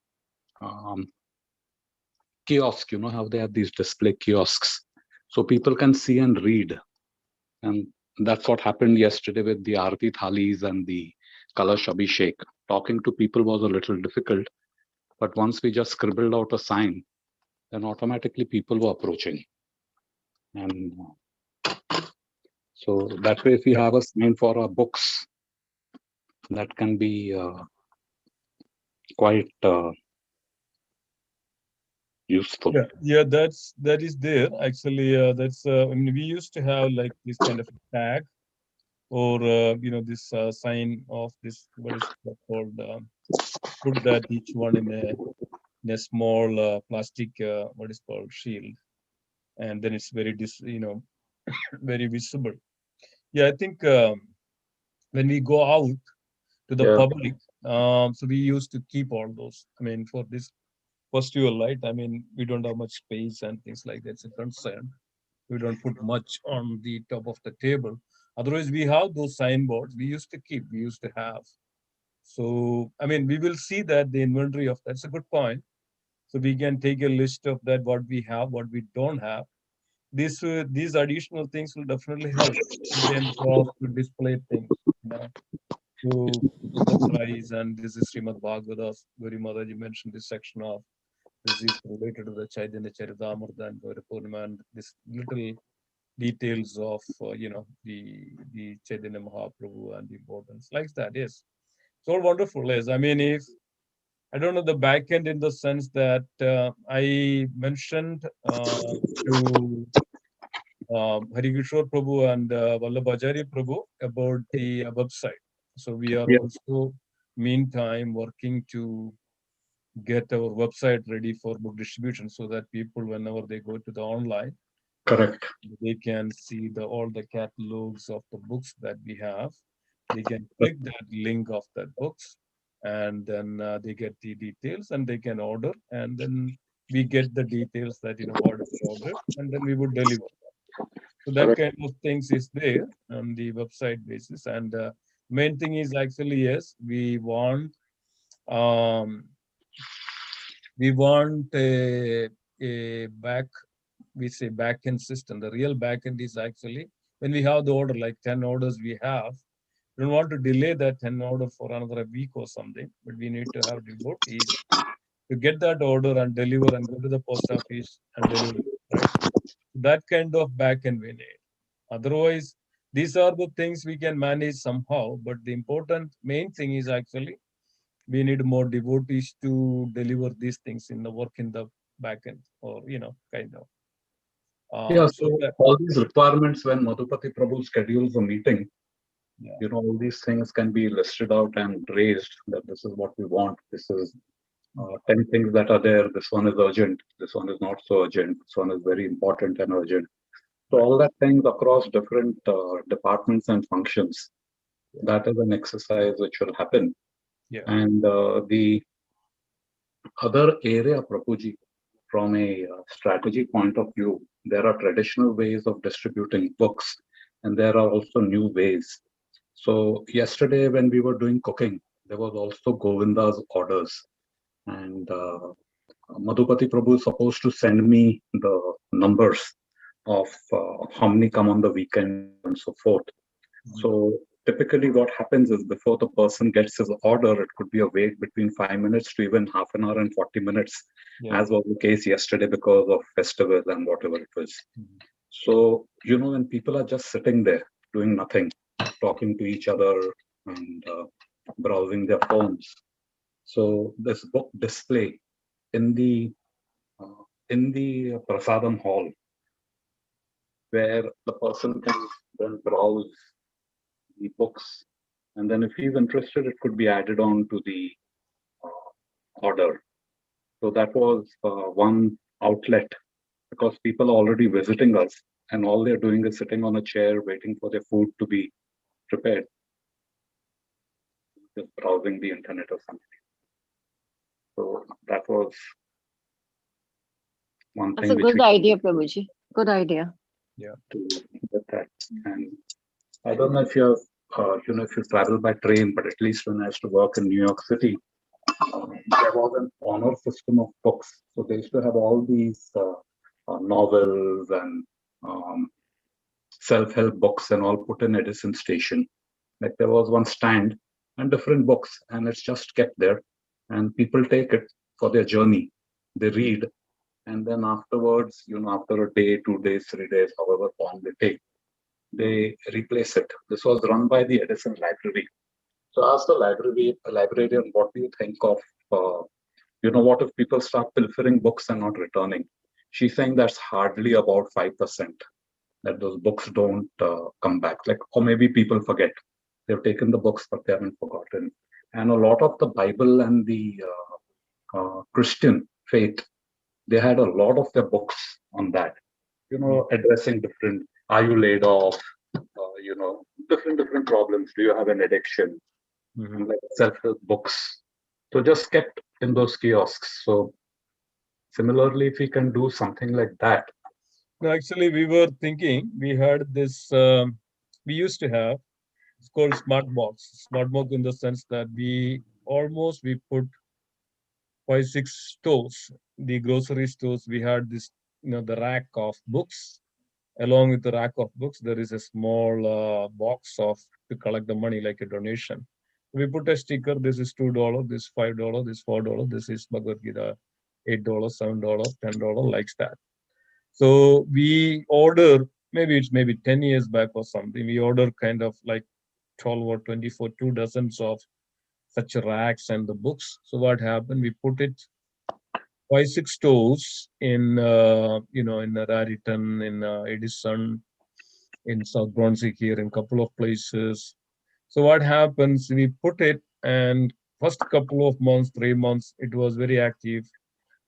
kiosk, how they have these display kiosks, so people can see and read. And that's what happened yesterday with the Aarti Thalis and the Kalash Abhishek. Talking to people was a little difficult, but once we just scribbled out a sign, then automatically people were approaching. And so that way, if we have a sign for our books, that can be quite useful. Yeah, that is there actually. That's we used to have like this kind of tag or this sign of this, what is that called, put that each one in a small plastic what is called shield, and then it's very very visible. Yeah, I think when we go out to the public, so we used to keep all those. I mean, for this festival, right? I mean, we don't have much space and things like that. It's a concern. We don't put much on the top of the table. Otherwise, we have those signboards. We used to keep. We used to have. So, I mean, we will see that the inventory of that's a good point. So we can take a list of that, what we have, what we don't have. These additional things will definitely help again for us to display things. To put the price, and this is Srimad Bhagavad. Guru Mataji mentioned this section of this is related to the Chaitanya Charitamrita and Gaura Purnima, and this little details of the Chaitanya Mahaprabhu and the importance like that. Yes, it's all wonderful. Yes, I mean, if I don't know the back end in the sense that I mentioned to Harikishore Prabhu and Vallabhacharya Prabhu about the website. So we are also meantime working to get our website ready for book distribution so that people, whenever they go to the online, correct, they can see all the catalogs of the books that we have. They can click that link of that books, and then they get the details and they can order, and then we get the details that what is ordered, and then we would deliver. So that kind of things is there on the website basis. And main thing is actually, yes, we want a back end system. The real back end is actually when we have the order, like 10 orders we have, we don't want to delay that 10 order for another week or something, but we need to have devotees to get that order and deliver and go to the post office and deliver, right? That kind of back end we need. Otherwise, these are the things we can manage somehow, but the important main thing is actually we need more devotees to deliver these things in the work in the back end, or kind of. So all these requirements, when Madhupati Prabhu schedules a meeting, all these things can be listed out and raised that this is what we want. This is 10 things that are there. This one is urgent. This one is not so urgent. This one is very important and urgent. So all that things across different departments and functions. That is an exercise which will happen. And the other area, Prabhuji, from a strategy point of view, there are traditional ways of distributing books, and there are also new ways. So yesterday when we were doing cooking, there was also Govinda's orders. And Madhupati Prabhu is supposed to send me the numbers of how many come on the weekend and so forth. So typically what happens is before the person gets his order, it could be a wait between 5 minutes to even half an hour and 40 minutes, as was the case yesterday because of festival and whatever it was. So, when people are just sitting there doing nothing, talking to each other and browsing their phones. So this book display in the Prasadam hall, where the person can then browse the books, and then if he's interested, it could be added on to the order. So that was one outlet, because people are already visiting us and all they're doing is sitting on a chair waiting for their food to be prepared, just browsing the internet or something. So that was one That's thing. That's a good idea, Prabhuji. Good idea. Yeah, to get that. And I don't know if you have, if you travel by train, but at least when I used to work in New York City, there was an honor system of books. So they used to have all these novels and self-help books and all put in Edison Station. Like there was one stand and different books, and it's just kept there. And people take it for their journey. They read, and then afterwards, after a day, 2 days, 3 days, however long they take, they replace it. This was run by the Edison Library. So ask the librarian, what do you think of, what if people start pilfering books and not returning? She's saying that's hardly about 5%, that those books don't come back. Or maybe people forget. They've taken the books, but they haven't forgotten. And a lot of the Bible and the Christian faith, they had a lot of their books on that, addressing different, are you laid off? Different problems. Do you have an addiction? Like self-help books. So just kept in those kiosks. So similarly, if we can do something like that. No, actually, we were thinking, we had this, we used to have, it's called Smart Box. Smart Box in the sense that we put 5-6 stores, the grocery stores, we had this, the rack of books. Along with the rack of books, there is a small box to collect the money, like a donation. We put a sticker, this is $2, this is $5, this is $4, this is Bhagavad Gita, $8, $7, $10, like that. So we order, maybe 10 years back or something, we order kind of like 12 or 24, 2 dozens of such racks and the books. So what happened, we put it 5-6 stores in, in Raritan, in Edison, in South Brunswick here, in a couple of places. So what happens, we put it, and first couple of months, 3 months, it was very active.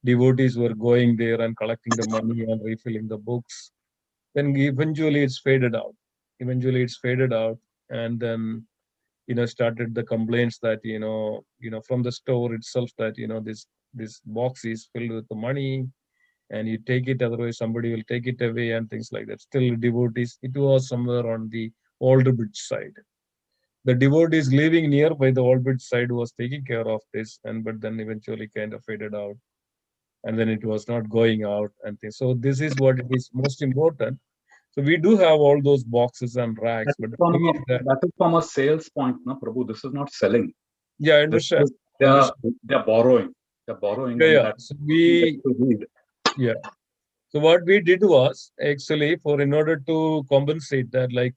Devotees were going there and collecting the money and refilling the books. Then eventually it's faded out. And then, started the complaints that, from the store itself that, this box is filled with the money and you take it, otherwise somebody will take it away and things like that. Still devotees, it was somewhere on the Old Bridge side. The devotees living nearby the Old Bridge side was taking care of this, but then eventually kind of faded out. And then it was not going out and things. So this is what it is most important. So we do have all those boxes and racks, but the thing is that is from a sales point, no, Prabhu. This is not selling. Yeah, I understand. They're borrowing. They're borrowing. Yeah. So So what we did was actually in order to compensate that, like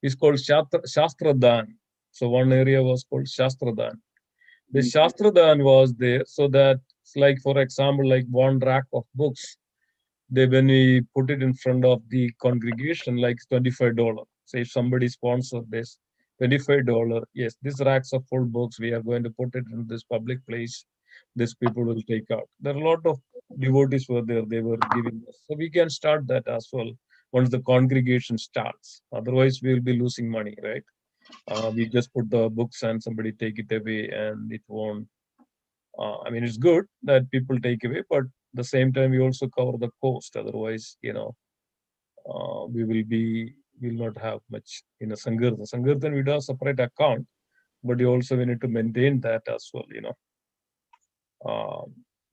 it's called Shastradan. So one area was called Shastradan. The Shastradan was there so that, like for example, like one rack of books, when we put it in front of the congregation, like $25. Say if somebody sponsored this, $25. Yes, these racks of full books, we are going to put it in this public place. these people will take out. There are a lot of devotees were there, they were giving us. So we can start that as well once the congregation starts. Otherwise, we will be losing money, right? We just put the books and somebody take it away and it won't. I mean, it's good that people take away, but at the same time, we also cover the cost. Otherwise, we will not have much in a Sankirtan. Sankirtan, we do a separate account, but you also we need to maintain that as well.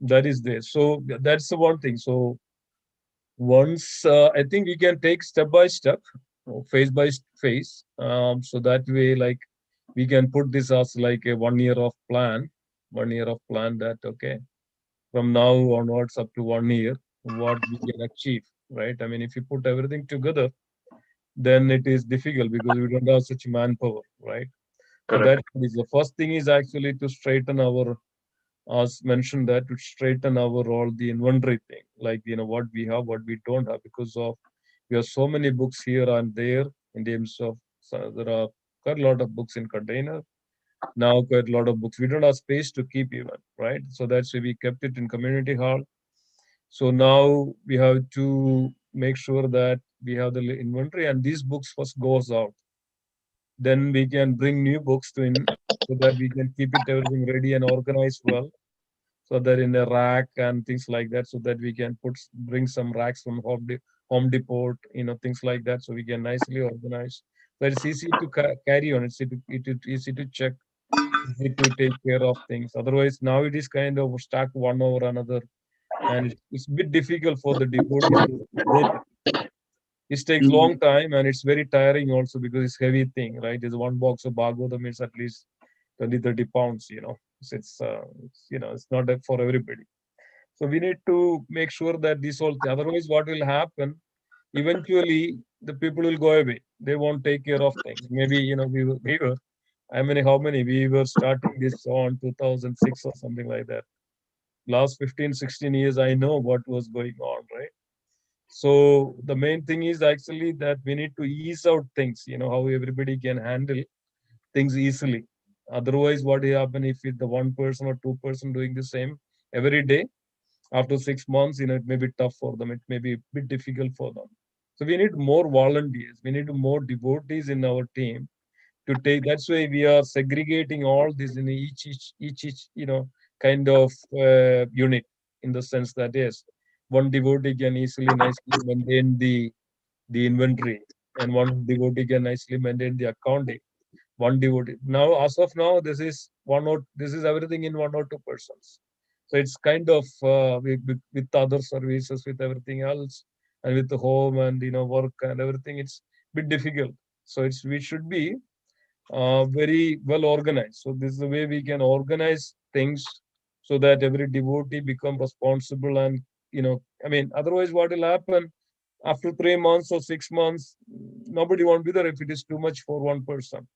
That is there. So that's the one thing. So once I think we can take step by step, phase by phase. So that way, like we can put this as like a 1 year of plan, 1 year of plan that okay, from now onwards up to 1 year, what we can achieve, right? I mean, if you put everything together, then it is difficult because we don't have such manpower, right? So Correct. that is the first thing is actually to straighten our, as mentioned, that to straighten our all the inventory thing, like what we have, what we don't have, because of we have so many books here and there in terms of there are quite a lot of books in container now, quite a lot of books. We don't have space to keep even, right? So that's why we kept it in community hall. So now we have to make sure that we have the inventory and these books first goes out. Then we can bring new books to in so that we can keep it everything ready and organized well. So that in a rack and things like that, so that we can bring some racks from Home Depot, things like that, so we can nicely organize. So it's easy to carry on. Easy to check, easy to take care of things. Otherwise, now it is kind of stacked one over another, and it's a bit difficult for the devotees to rotate it. It takes long time and it's very tiring also because it's heavy thing, right? It's one box of Bhagavatam is at least 20, 30 pounds. So it's not for everybody. So we need to make sure that this all, otherwise what will happen, eventually the people will go away. They won't take care of things. Maybe, how many, we were starting this on 2006 or something like that. Last 15, 16 years, I know what was going on, right? So the main thing is actually that we need to ease out things, how everybody can handle things easily. Otherwise, what will happen if it's the one person or two-person doing the same every day? After 6 months, it may be tough for them. It may be a bit difficult for them. So we need more volunteers. We need more devotees in our team to take. That's why we are segregating all this in each kind of unit, in the sense that yes, one devotee can easily nicely maintain the inventory, and one devotee can nicely maintain the accounting. One devotee. Now, as of now, this is everything in 1 or 2 persons. So it's kind of with other services, with everything else, and with the home and work and everything, it's a bit difficult. So we should be very well organized. So this is the way we can organize things so that every devotee become responsible. And I mean, otherwise, what will happen after 3 months or 6 months? Nobody won't be there if it is too much for one person.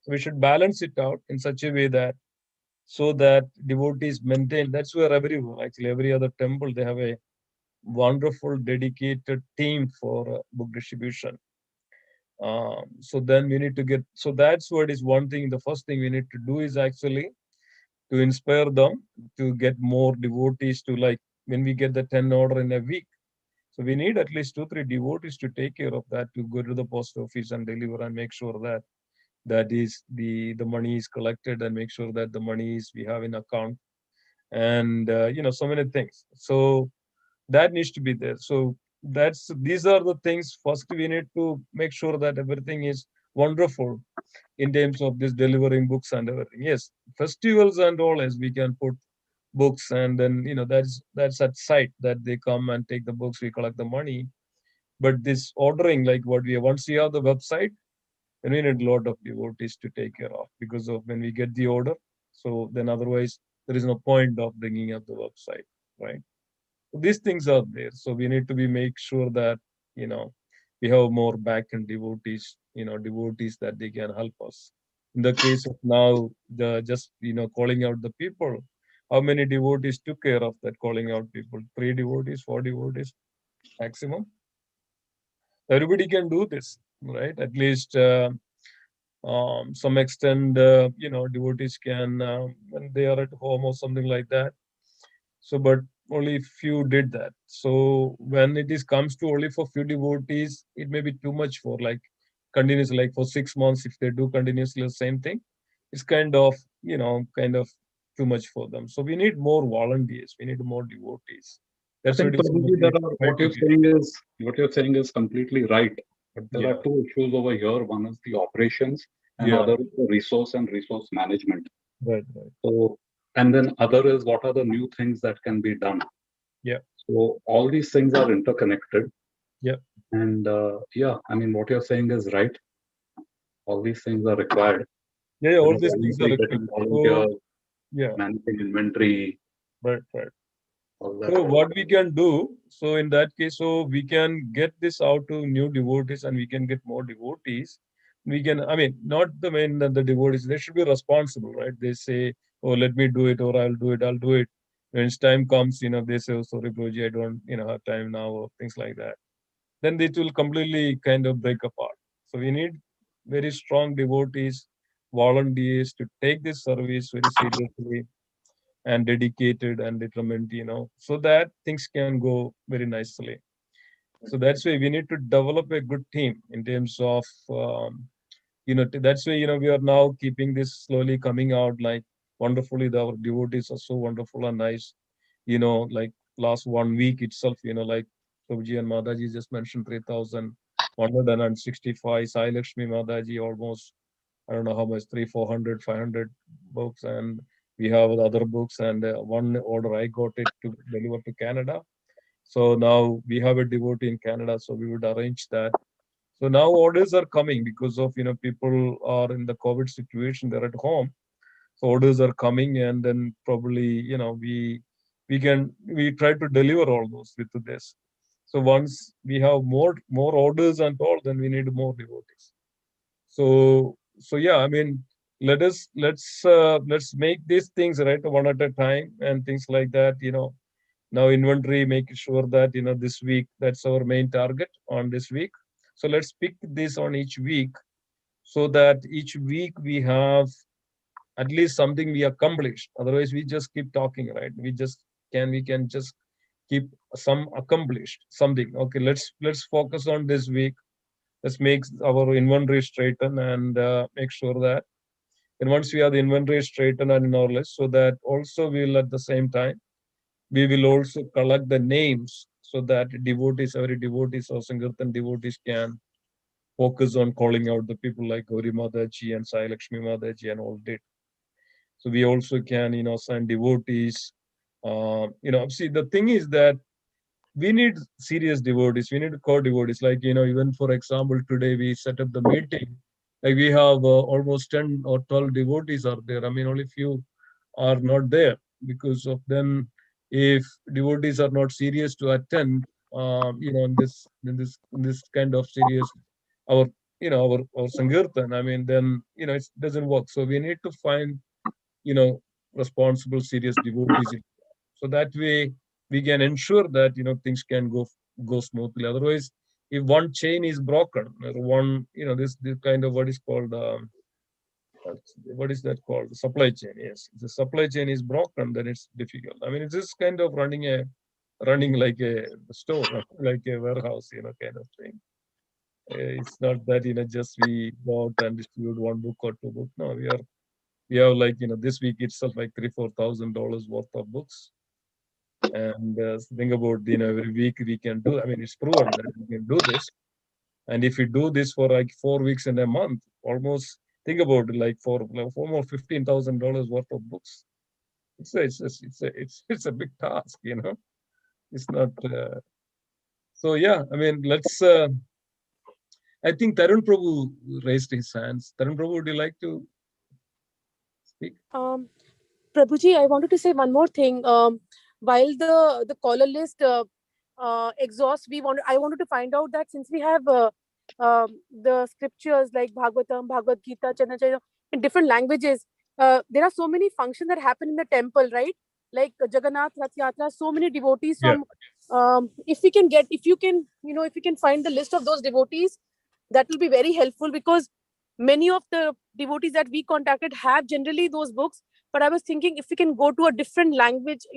So we should balance it out in such a way that so that devotees maintain. That's where actually every other temple, they have a wonderful dedicated team for book distribution. So then we need to get, so that's what is one thing. The first thing we need to do is actually to inspire them to get more devotees to, like, when we get the 10 order in a week. So we need at least 2, 3 devotees to take care of that, to go to the post office and deliver and make sure that is the money is collected, and make sure that the money is we have in account, and so many things. So that needs to be there. So these are the things. First, we need to make sure that everything is wonderful in terms of this delivering books and everything. Yes, festivals and all, as we can put books, and then that's at site that they come and take the books, we collect the money. But this ordering, like what we once you have the website, then we need a lot of devotees to take care of, because of when we get the order. So then otherwise there is no point of bringing up the website, right? So these things are there. So we need to make sure that we have more back-end devotees, devotees that they can help us. In the case of now, the just calling out the people, how many devotees took care of that calling out people? 3 devotees, 4 devotees maximum. Everybody can do this, right? At least some extent, devotees can, when they are at home or something like that. So, but only few did that. So when it is comes to only for few devotees, it may be too much for like continuous, like for 6 months, if they do continuously the same thing, it's kind of too much for them. So we need more volunteers. We need more devotees. I That's what think it is. Prabhuji, what you're saying is completely right. But there are two issues over here. One is the operations, and other is the resource and resource management. Right. So, and then other is what are the new things that can be done. Yeah. So all these things are interconnected. Yeah. And I mean, what you're saying is right. All these things are required. Yeah, all these things are required. Volunteers, yeah. Managing inventory. Right. So what we can do, so in that case, so we can get this out to new devotees and we can get more devotees. We can, I mean, not the main, the devotees, they should be responsible, right? They say, oh, let me do it, or I'll do it. When it's time comes, they say, oh, sorry, Guruji, I don't, have time now, or things like that. Then it will completely kind of break apart. So we need very strong devotees, volunteers to take this service very seriously and dedicated and determined, so that things can go very nicely. So that's why we need to develop a good team in terms of, that's why, we are now keeping this slowly coming out like wonderfully. Our devotees are so wonderful and nice, like last 1 week itself, like Prabhuji and Mataji just mentioned 3,165, Sai Lakshmi Mataji almost, I don't know how much, 300, 400, 500 books, and we have other books, and one order I got it to deliver to Canada. So now we have a devotee in Canada, so we would arrange that. So now orders are coming because of, people are in the COVID situation, they're at home. So orders are coming, and then probably, we try to deliver all those with this. So once we have more orders and all, then we need more devotees. So yeah, I mean, let's make these things right one at a time and things like that. Now inventory, make sure that this week, that's our main target on this week. So let's pick this on each week, so that each week we have at least something we accomplished. Otherwise, we just keep talking, right? We can just keep some accomplished something. Okay, let's focus on this week. Let's make our inventory straighten and make sure that. And once we have the inventory straighten and in our list, so that also we will at the same time, we will also collect the names, so that devotees, every devotees or Sankirtan devotees can focus on calling out the people like Gauri Mataji and Sai Lakshmi Mataji and all did. So we also can, assign devotees. See, the thing is that we need serious devotees. We need core devotees. Like, even for example, today we set up the meeting. Like we have almost 10 or 12 devotees are there. I mean, only few are not there because of them. If devotees are not serious to attend, in this kind of serious, our, our Sankirtan, I mean, then, it doesn't work. So we need to find, you know, responsible, serious devotees. So that way we can ensure that, things can go smoothly. Otherwise, if one chain is broken, or one, this kind of what is called, what is that called? The supply chain. Yes, if the supply chain is broken, then it's difficult. I mean, it's just kind of running like a store, like a warehouse, kind of thing. It's not that, just we go out and distribute one book or two books. No, we have like, this week itself like $3,000-4,000 worth of books. And think about, every week we can do, I mean, it's proven that we can do this. And if we do this for like 4 weeks and a month, almost, think about it, like for more $15,000 worth of books. It's a big task, It's not. So yeah, I mean, let's. I think Tarun Prabhu raised his hands. Tarun Prabhu, would you like to speak? Prabhuji, I wanted to say one more thing. While the caller list exhausts, I wanted to find out that since we have the scriptures like Bhagavatam, Bhagavad Gita, Chanacharya in different languages, there are so many functions that happen in the temple, right? Like Jagannath Rath Yatra, so many devotees from. If you can find the list of those devotees, that will be very helpful, because many of the devotees that we contacted have generally those books, but I was thinking if we can go to a different language,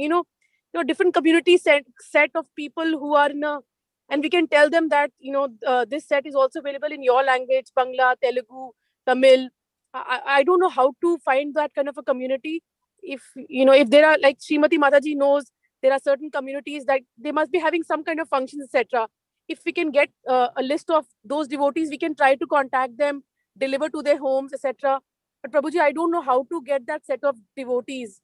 different community set of people who are in a, and we can tell them that this set is also available in your language, Bangla, Telugu, Tamil. I don't know how to find that kind of a community. If there are, like Srimati Mataji knows, there are certain communities that they must be having some kind of functions, etc. If we can get a list of those devotees, we can try to contact them, deliver to their homes, etc. But Prabhuji, I don't know how to get that set of devotees.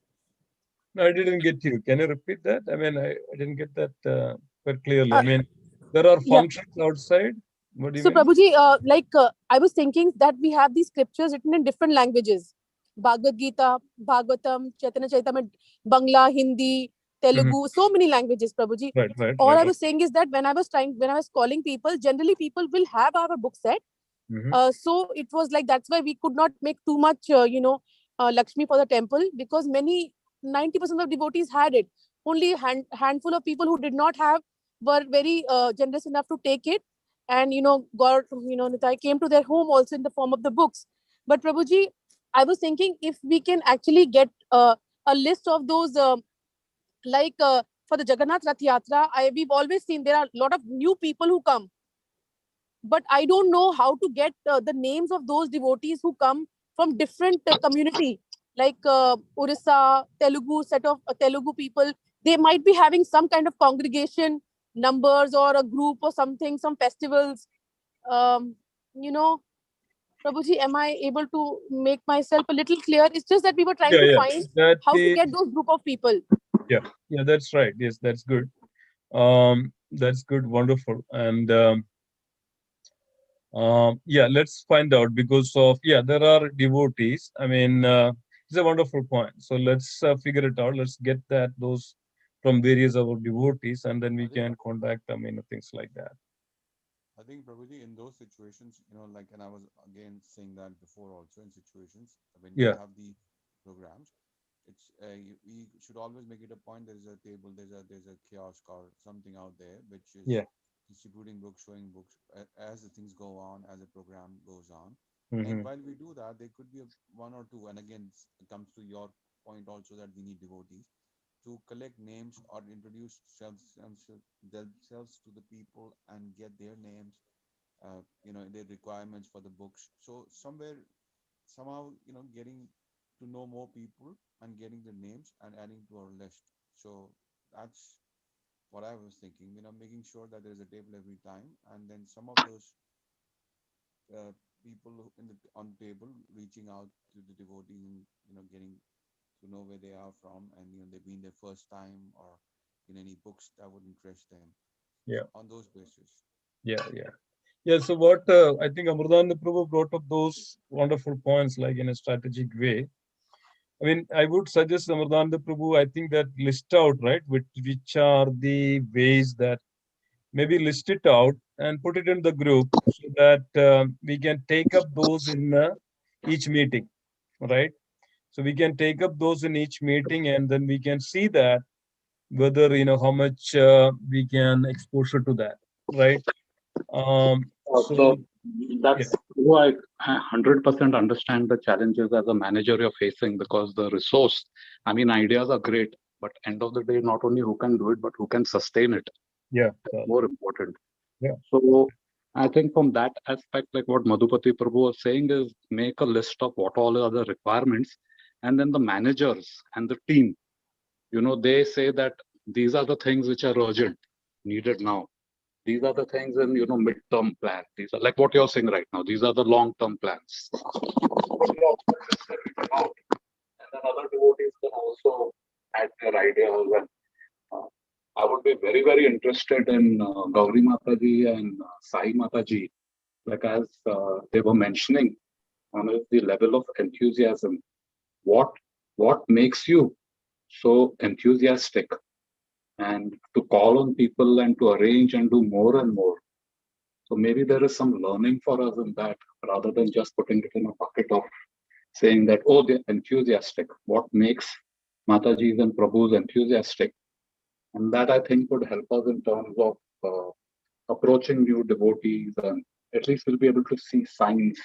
No, I didn't get you. Can you repeat that? I mean, I didn't get that quite clearly. I mean, there are functions outside. What do you mean? Prabhuji, I was thinking that we have these scriptures written in different languages. Bhagavad Gita, Bhagavatam, Chaitanya Charitamrita, Bangla, Hindi, Telugu, so many languages, Prabhuji. Right. All I was saying is that when I was calling people, generally people will have our book set. So it was like, that's why we could not make too much, Lakshmi for the temple, because 90% of devotees had it. Only a handful of people who did not have were very generous enough to take it. And, God, Nitai came to their home also in the form of the books. But Prabhuji, I was thinking if we can actually get a list of those, for the Jagannath Rath Yatra, we've always seen there are a lot of new people who come. But I don't know how to get the names of those devotees who come from different community, like Orissa, Telugu, set of Telugu people. They might be having some kind of congregation numbers or a group or something, some festivals. Prabhuji, am I able to make myself a little clear? It's just that we were trying to find how to get those group of people. Yeah, that's right. Yes, that's good. That's good, wonderful. And let's find out, because of, there are devotees. I mean, it's a wonderful point. So let's figure it out. Let's get those from various of our devotees, and then we can contact them, things like that. I think, Prabhuji, in those situations, like, and I was again saying that before also, in situations when you have the programs, it's we should always make it a point. There is a table, there's a kiosk or something out there which is distributing books, showing books as the things go on, as the program goes on. And while we do that, there could be one or two. And again, it comes to your point also that we need devotees to collect names or introduce themselves to the people and get their names, their requirements for the books. So somehow, getting to know more people and getting the names and adding to our list. So that's what I was thinking, making sure that there's a table every time, and then some of those people on the table reaching out to the devotees and, getting to know where they are from, and they've been their first time, or in any books that would interest them. On those basis. So what I think Amrutananda Prabhu brought up those wonderful points, like in a strategic way. I mean, I would suggest Amrutananda Prabhu, I think, that list out, right, which are the ways that maybe list it out and put it in the group, so that we can take up those in each meeting, right? So we can take up those in each meeting, and then we can see that whether, how much we can exposure to that, right? So that's why I 100% understand the challenges as a manager you're facing, because the resource, I mean, ideas are great, but end of the day, not only who can do it, but who can sustain it. More important. So I think from that aspect, like what Madhupati Prabhu was saying, is make a list of what all are the requirements, and then the managers and the team, they say that these are the things which are urgent, needed now. These are the things in, mid-term plan. These are like what you're saying right now. These are the long-term plans. And then other devotees can also add their ideas. And I would be very, very interested in Gauri Mataji and Sai Mataji, like as they were mentioning, on the level of enthusiasm. What makes you so enthusiastic, and to call on people and to arrange and do more and more? So maybe there is some learning for us in that, rather than just putting it in a bucket of saying that, oh, they're enthusiastic. What makes Mataji's and Prabhu's enthusiastic? And that, I think, would help us in terms of approaching new devotees, and at least we'll be able to see signs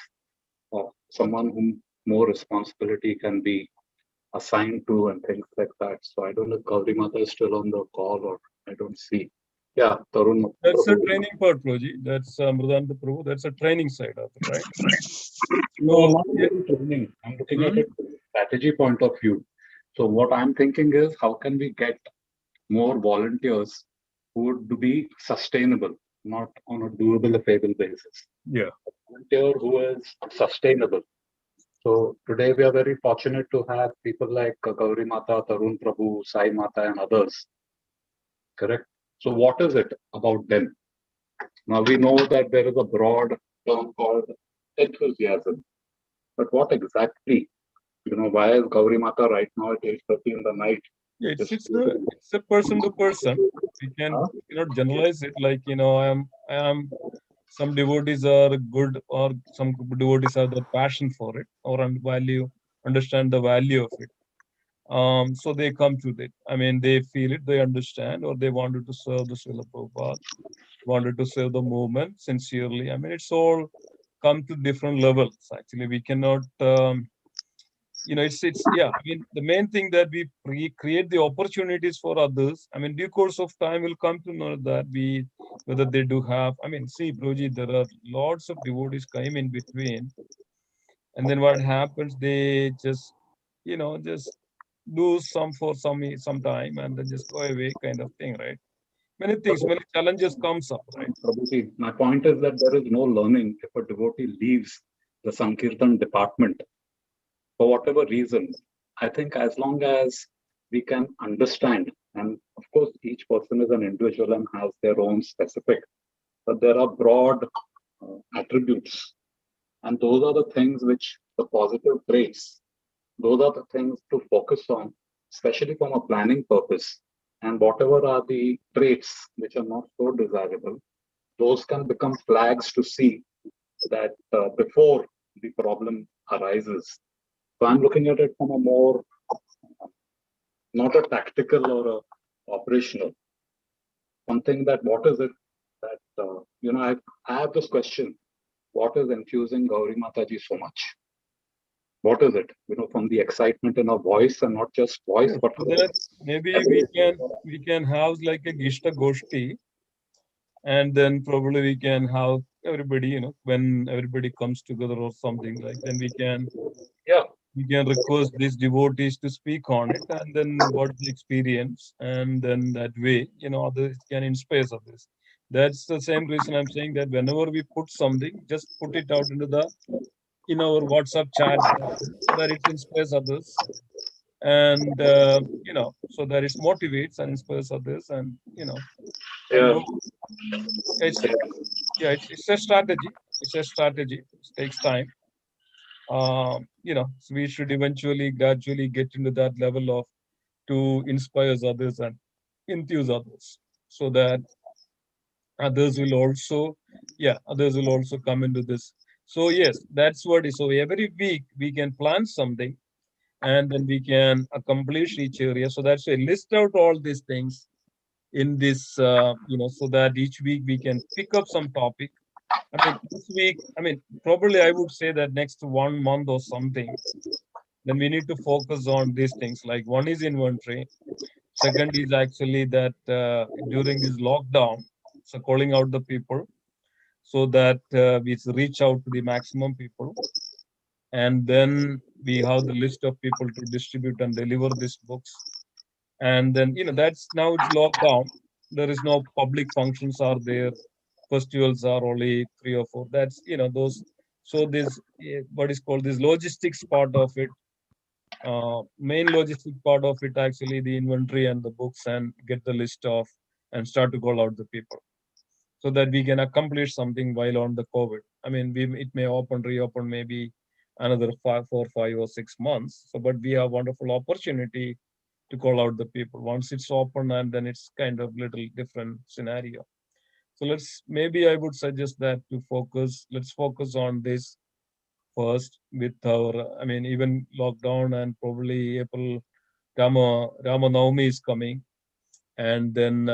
of someone whom more responsibility can be assigned to and things like that. So I don't know if Gauri Mata is still on the call or I don't see. Yeah, Tarun. That's a training part, Proji. That's Mridanta Prabhu. That's a training side of it, right? No, not really training. I'm looking at it from a strategy point of view. So what I'm thinking is how can we get more volunteers who would be sustainable, not on a doable, affable basis. Yeah. A volunteer who is sustainable. So today we are very fortunate to have people like Gauri Mata, Tarun Prabhu, Sai Mata, and others. Correct. So what is it about them? Now we know that there is a broad term called enthusiasm. But what exactly? Why is Gauri Mata right now at 8:30 in the night? Yeah, it's a person to person. We cannot generalize it like I am some devotees are good or some devotees have the passion for it or understand the value of it. So they come to it. I mean, they feel it, they understand, or they wanted to serve the Srila Prabhupada, wanted to serve the movement sincerely. I mean, it's all come to different levels. Actually, we cannot it's yeah, I mean the main thing that we create the opportunities for others. I mean, due course of time we'll come to know that whether they do have, I mean, see Broji, there are lots of devotees come in between, and then what happens, they just just do some for some time and then just go away kind of thing, right? Many things, many challenges comes up, right? Prabhuji, my point is that there is no learning if a devotee leaves the Sankirtan department for whatever reason. I think as long as we can understand, and of course each person is an individual and has their own specific, but there are broad attributes, and those are the things which the positive traits, those are the things to focus on, especially from a planning purpose. And whatever are the traits which are not so desirable, those can become flags to see that before the problem arises. So I'm looking at it from a more, not a tactical or a operational, something that what is it that, I have this question, what is infusing Gauri Mataji so much? What is it? From the excitement in her voice, and not just voice, but maybe we can have like a Gishta Goshti, and then probably we can have everybody, when everybody comes together or something like, then we can request these devotees to speak on it, and then what the experience, and then that way, others can inspire others. That's the same reason I'm saying that whenever we put something, just put it out in our WhatsApp chat, so that it inspires others, and so that it motivates and inspires others, and it's it's a strategy. It's a strategy. It takes time. So we should eventually, gradually get into that level of to inspire others and enthuse others, so that others will also come into this. So yes, that's what is. So every week we can plan something, and then we can accomplish each area. So that's why list out all these things in this, so that each week we can pick up some topic. I mean, this week, I mean, probably I would say that next 1 month or something, then we need to focus on these things. Like one is inventory. Second is actually that during this lockdown, so calling out the people so that we reach out to the maximum people. And then we have the list of people to distribute and deliver these books. And then, that's now it's lockdown. There is no public functions are there. Festivals are only 3 or 4. That's, those. So this, what is called this logistics part of it, main logistic part of it, actually the inventory and the books, and get the list of and start to call out the people, so that we can accomplish something while on the COVID. I mean, it may reopen maybe another 4, 5 or 6 months. So, but we have wonderful opportunity to call out the people once it's open, and then it's kind of little different scenario. So maybe I would suggest that let's focus on this first with our, I mean, even lockdown, and probably April, Rama Navami is coming. And then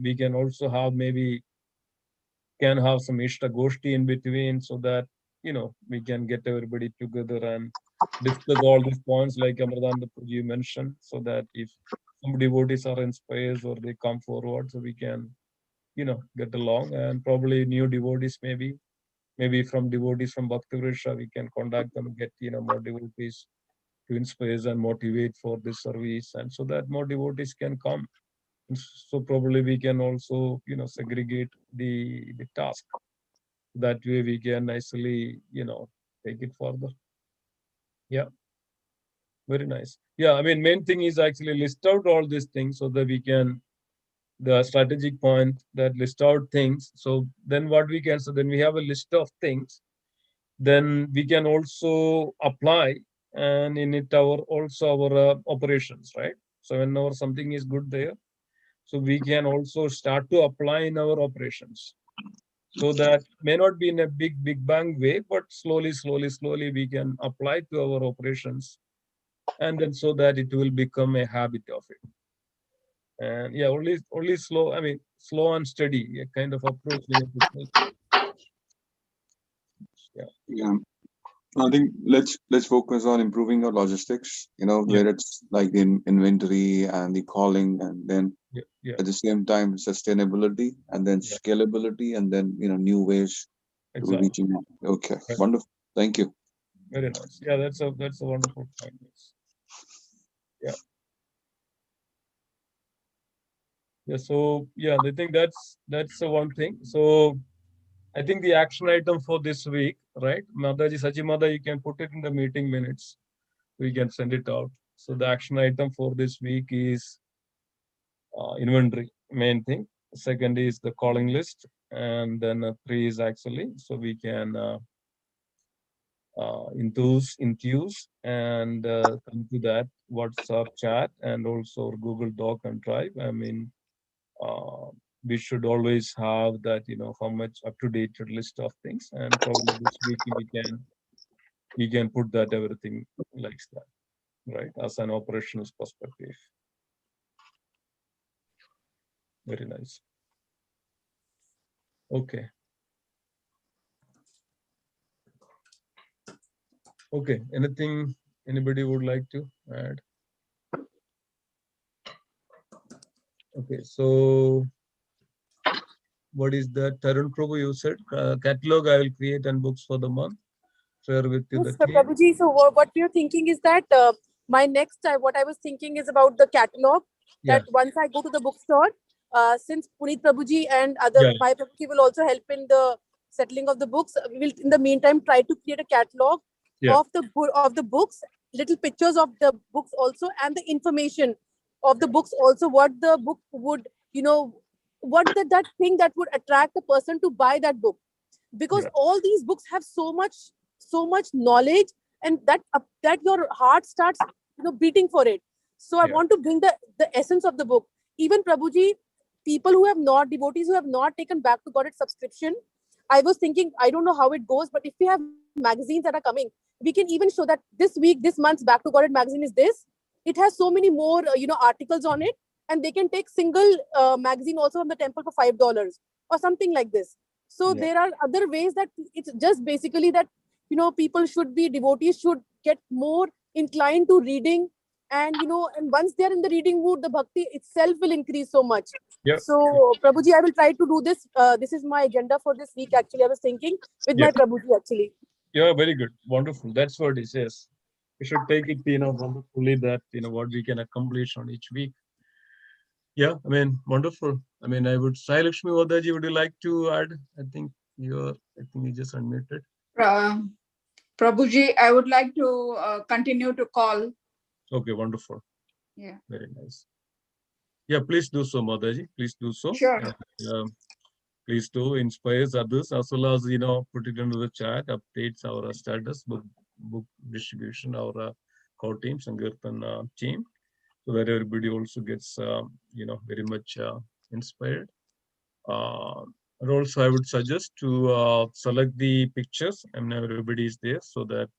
we can also have maybe can have some Ishta Goshti in between, so that we can get everybody together and discuss all these points like Amradanda you mentioned, so that if some devotees are inspired or they come forward, so we can, get along, and probably new devotees maybe from devotees from Bhakti Vrisha, we can contact them, get, more devotees to inspire and motivate for this service, and so that more devotees can come. And so probably we can also, segregate the task. That way we can nicely, take it further. Yeah, very nice. Yeah, I mean, main thing is actually list out all these things so that we can, the strategic point that list out things. So then what we can, so then we have a list of things, then we can also apply and in it our operations, right? So whenever something is good there, so we can also start to apply in our operations. So that may not be in a big bang way, but slowly we can apply to our operations, and then so that it will become a habit of it. And yeah, only slow, I mean, slow and steady, a kind of approach we have to take. Yeah. I think let's focus on improving our logistics, where it's like the inventory and the calling, and then at the same time sustainability, and then scalability, and then new ways to reaching out. Okay, wonderful. Thank you. Very nice. Yeah, that's a wonderful point. Yeah. Yeah. So yeah, I think that's one thing. So I think the action item for this week, right? Mataji, Sachimada, you can put it in the meeting minutes. We can send it out. So the action item for this week is inventory, main thing. Second is the calling list, and then 3 is actually, so we can enthuse and come to that WhatsApp chat and also Google Doc and Drive. I mean, uh, we should always have that, how much up to date list of things, and probably this week we can put that everything like that, right, as an operations perspective. Very nice. Okay. Okay. Anything anybody would like to add? Okay. So what is that? Tarun Prabhu, you said catalog I will create and books for the month. Share with you Yes, the team. Prabhuji. So what we are thinking is that my next what I was thinking is about the catalog. That once I go to the bookstore, since Puneet Prabhuji and other my Prabhuji will also help in the settling of the books, we will in the meantime try to create a catalog of the books, little pictures of the books also, and the information of the books also. What the book would, what that thing that would attract the person to buy that book, because all these books have so much knowledge, and that your heart starts beating for it. So I want to bring the essence of the book. Even Prabhuji, people who have not, devotees who have not taken Back to God subscription, I was thinking, I don't know how it goes, but if we have magazines that are coming, we can even show that this week, this month's Back to God magazine is this. It has so many more articles on it, and they can take single magazine also from the temple for $5 or something like this. So there are other ways that it's just basically that people should be, devotees should get more inclined to reading, and and once they are in the reading mood, the bhakti itself will increase so much. So Prabhuji, I will try to do this. This is my agenda for this week. Actually, I was thinking with my Prabhuji actually. Yeah, very good, wonderful. That's what it says. We should take it, wonderfully that what we can accomplish on each week. Yeah, I mean, wonderful. I mean, I would say, Lakshmi Vadaji, would you like to add? I think you just unmuted. Prabhuji, I would like to continue to call. Okay, wonderful. Yeah. Very nice. Yeah, please do so, Mataji. Please do so. Sure. Please do inspire others as well as, put it into the chat, updates our status, book distribution, our core team, Sankirtan team, so that everybody also gets, very much inspired. And also, I would suggest to select the pictures. I mean, everybody is there, so that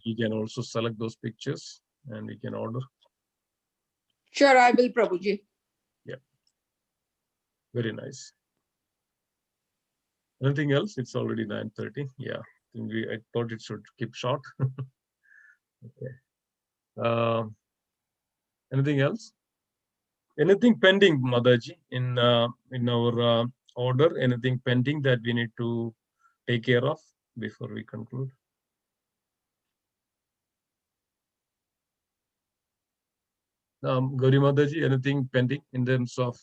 you can also select those pictures and we can order. Sure, I will, Prabhuji. Yeah. Very nice. Anything else? It's already 9:30. Yeah. I thought it should keep short. Okay. Anything else? Anything pending, Mataji, in our order? Anything pending that we need to take care of before we conclude? Gauri Mataji, anything pending in terms of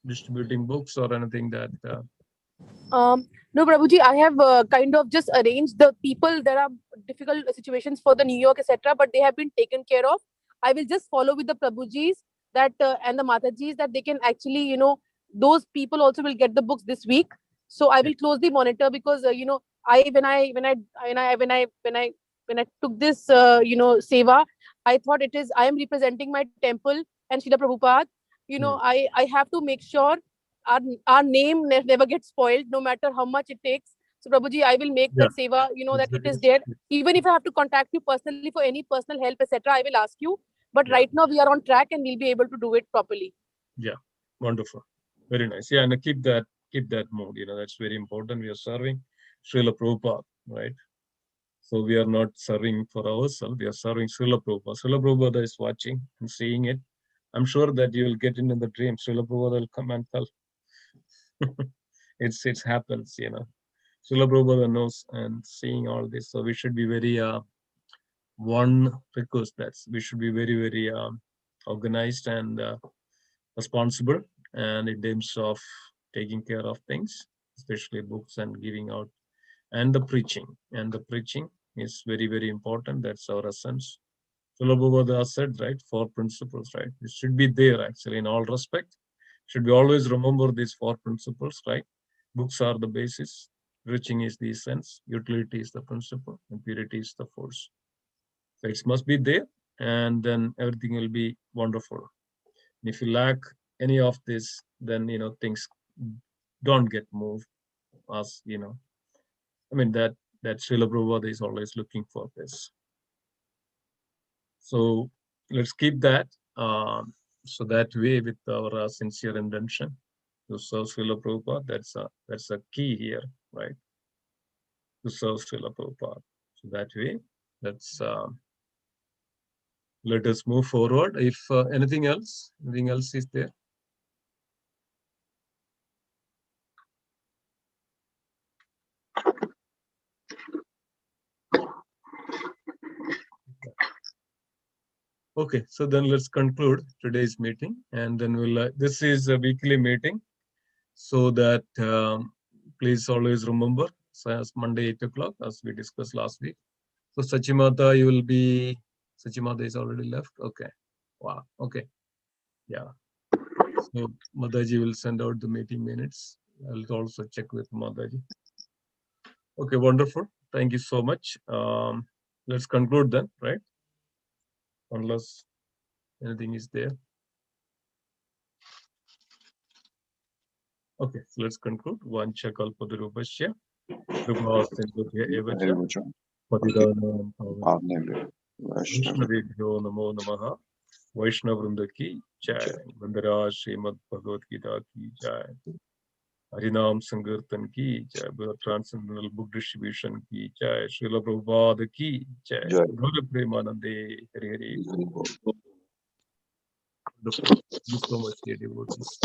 distributing books or anything that? No, Prabhuji, I have kind of just arranged the people. There are difficult situations for the New York, etc., but they have been taken care of. I will just follow with the Prabhujis that and the Matajis that they can actually, those people also will get the books this week. So I will closely monitor because I when I took this seva, I thought I am representing my temple and Srila Prabhupada. I have to make sure our, our name never gets spoiled, no matter how much it takes. So, Prabhuji, I will make that seva, that it is there. Even if I have to contact you personally for any personal help, etc., I will ask you. But right now, we are on track and we'll be able to do it properly. Yeah, wonderful. Very nice. Yeah, and keep that mode. That's very important. We are serving Srila Prabhupada, right? So we are not serving for ourselves. We are serving Srila Prabhupada. Srila Prabhupada is watching and seeing it. I'm sure that you will get into the dream. Srila Prabhupada will come and tell. It happens, Srila Prabhupada knows and seeing all this. So we should be very one request that we should be very, very organized and responsible, and in terms of taking care of things, especially books and giving out, and the preaching. And the preaching is very, very important. That's our essence. Srila Prabhupada said, right, 4 principles, right? It should be there actually in all respect. Should we always remember these 4 principles, right? Books are the basis, preaching is the essence, utility is the principle, and purity is the force. So it must be there, and then everything will be wonderful. And if you lack any of this, then things don't get moved. As I mean that Srila Prabhupada is always looking for this. So let's keep that. So that way, with our sincere intention to serve Srila Prabhupada, that's a key here, right? To serve Srila Prabhupada. So that way, let us move forward. If anything else is there. Okay, so then let's conclude today's meeting, and then we'll. This is a weekly meeting, so that please always remember. So as Monday 8 o'clock, as we discussed last week. So Sachimata, you will be. Sachimata is already left. Okay. Wow. Okay. Yeah. So Mataji will send out the meeting minutes. I'll also check with Mataji. Okay, wonderful. Thank you so much. Let's conclude then, right? Unless anything is there. Okay, so let's conclude. Vancha kalpatarupasya. Vaishnavebhyo namo namaha. Vaishnavrinda ki jai. Vandara Srimad Bhagavad Gita ki jai. Harinam Sankirtan ki jai. Transcendental Book Distribution ki jai. Srila Prabhupada ki jai. Gaura Premanande Hari Hari. Thank you so much, dear devotees.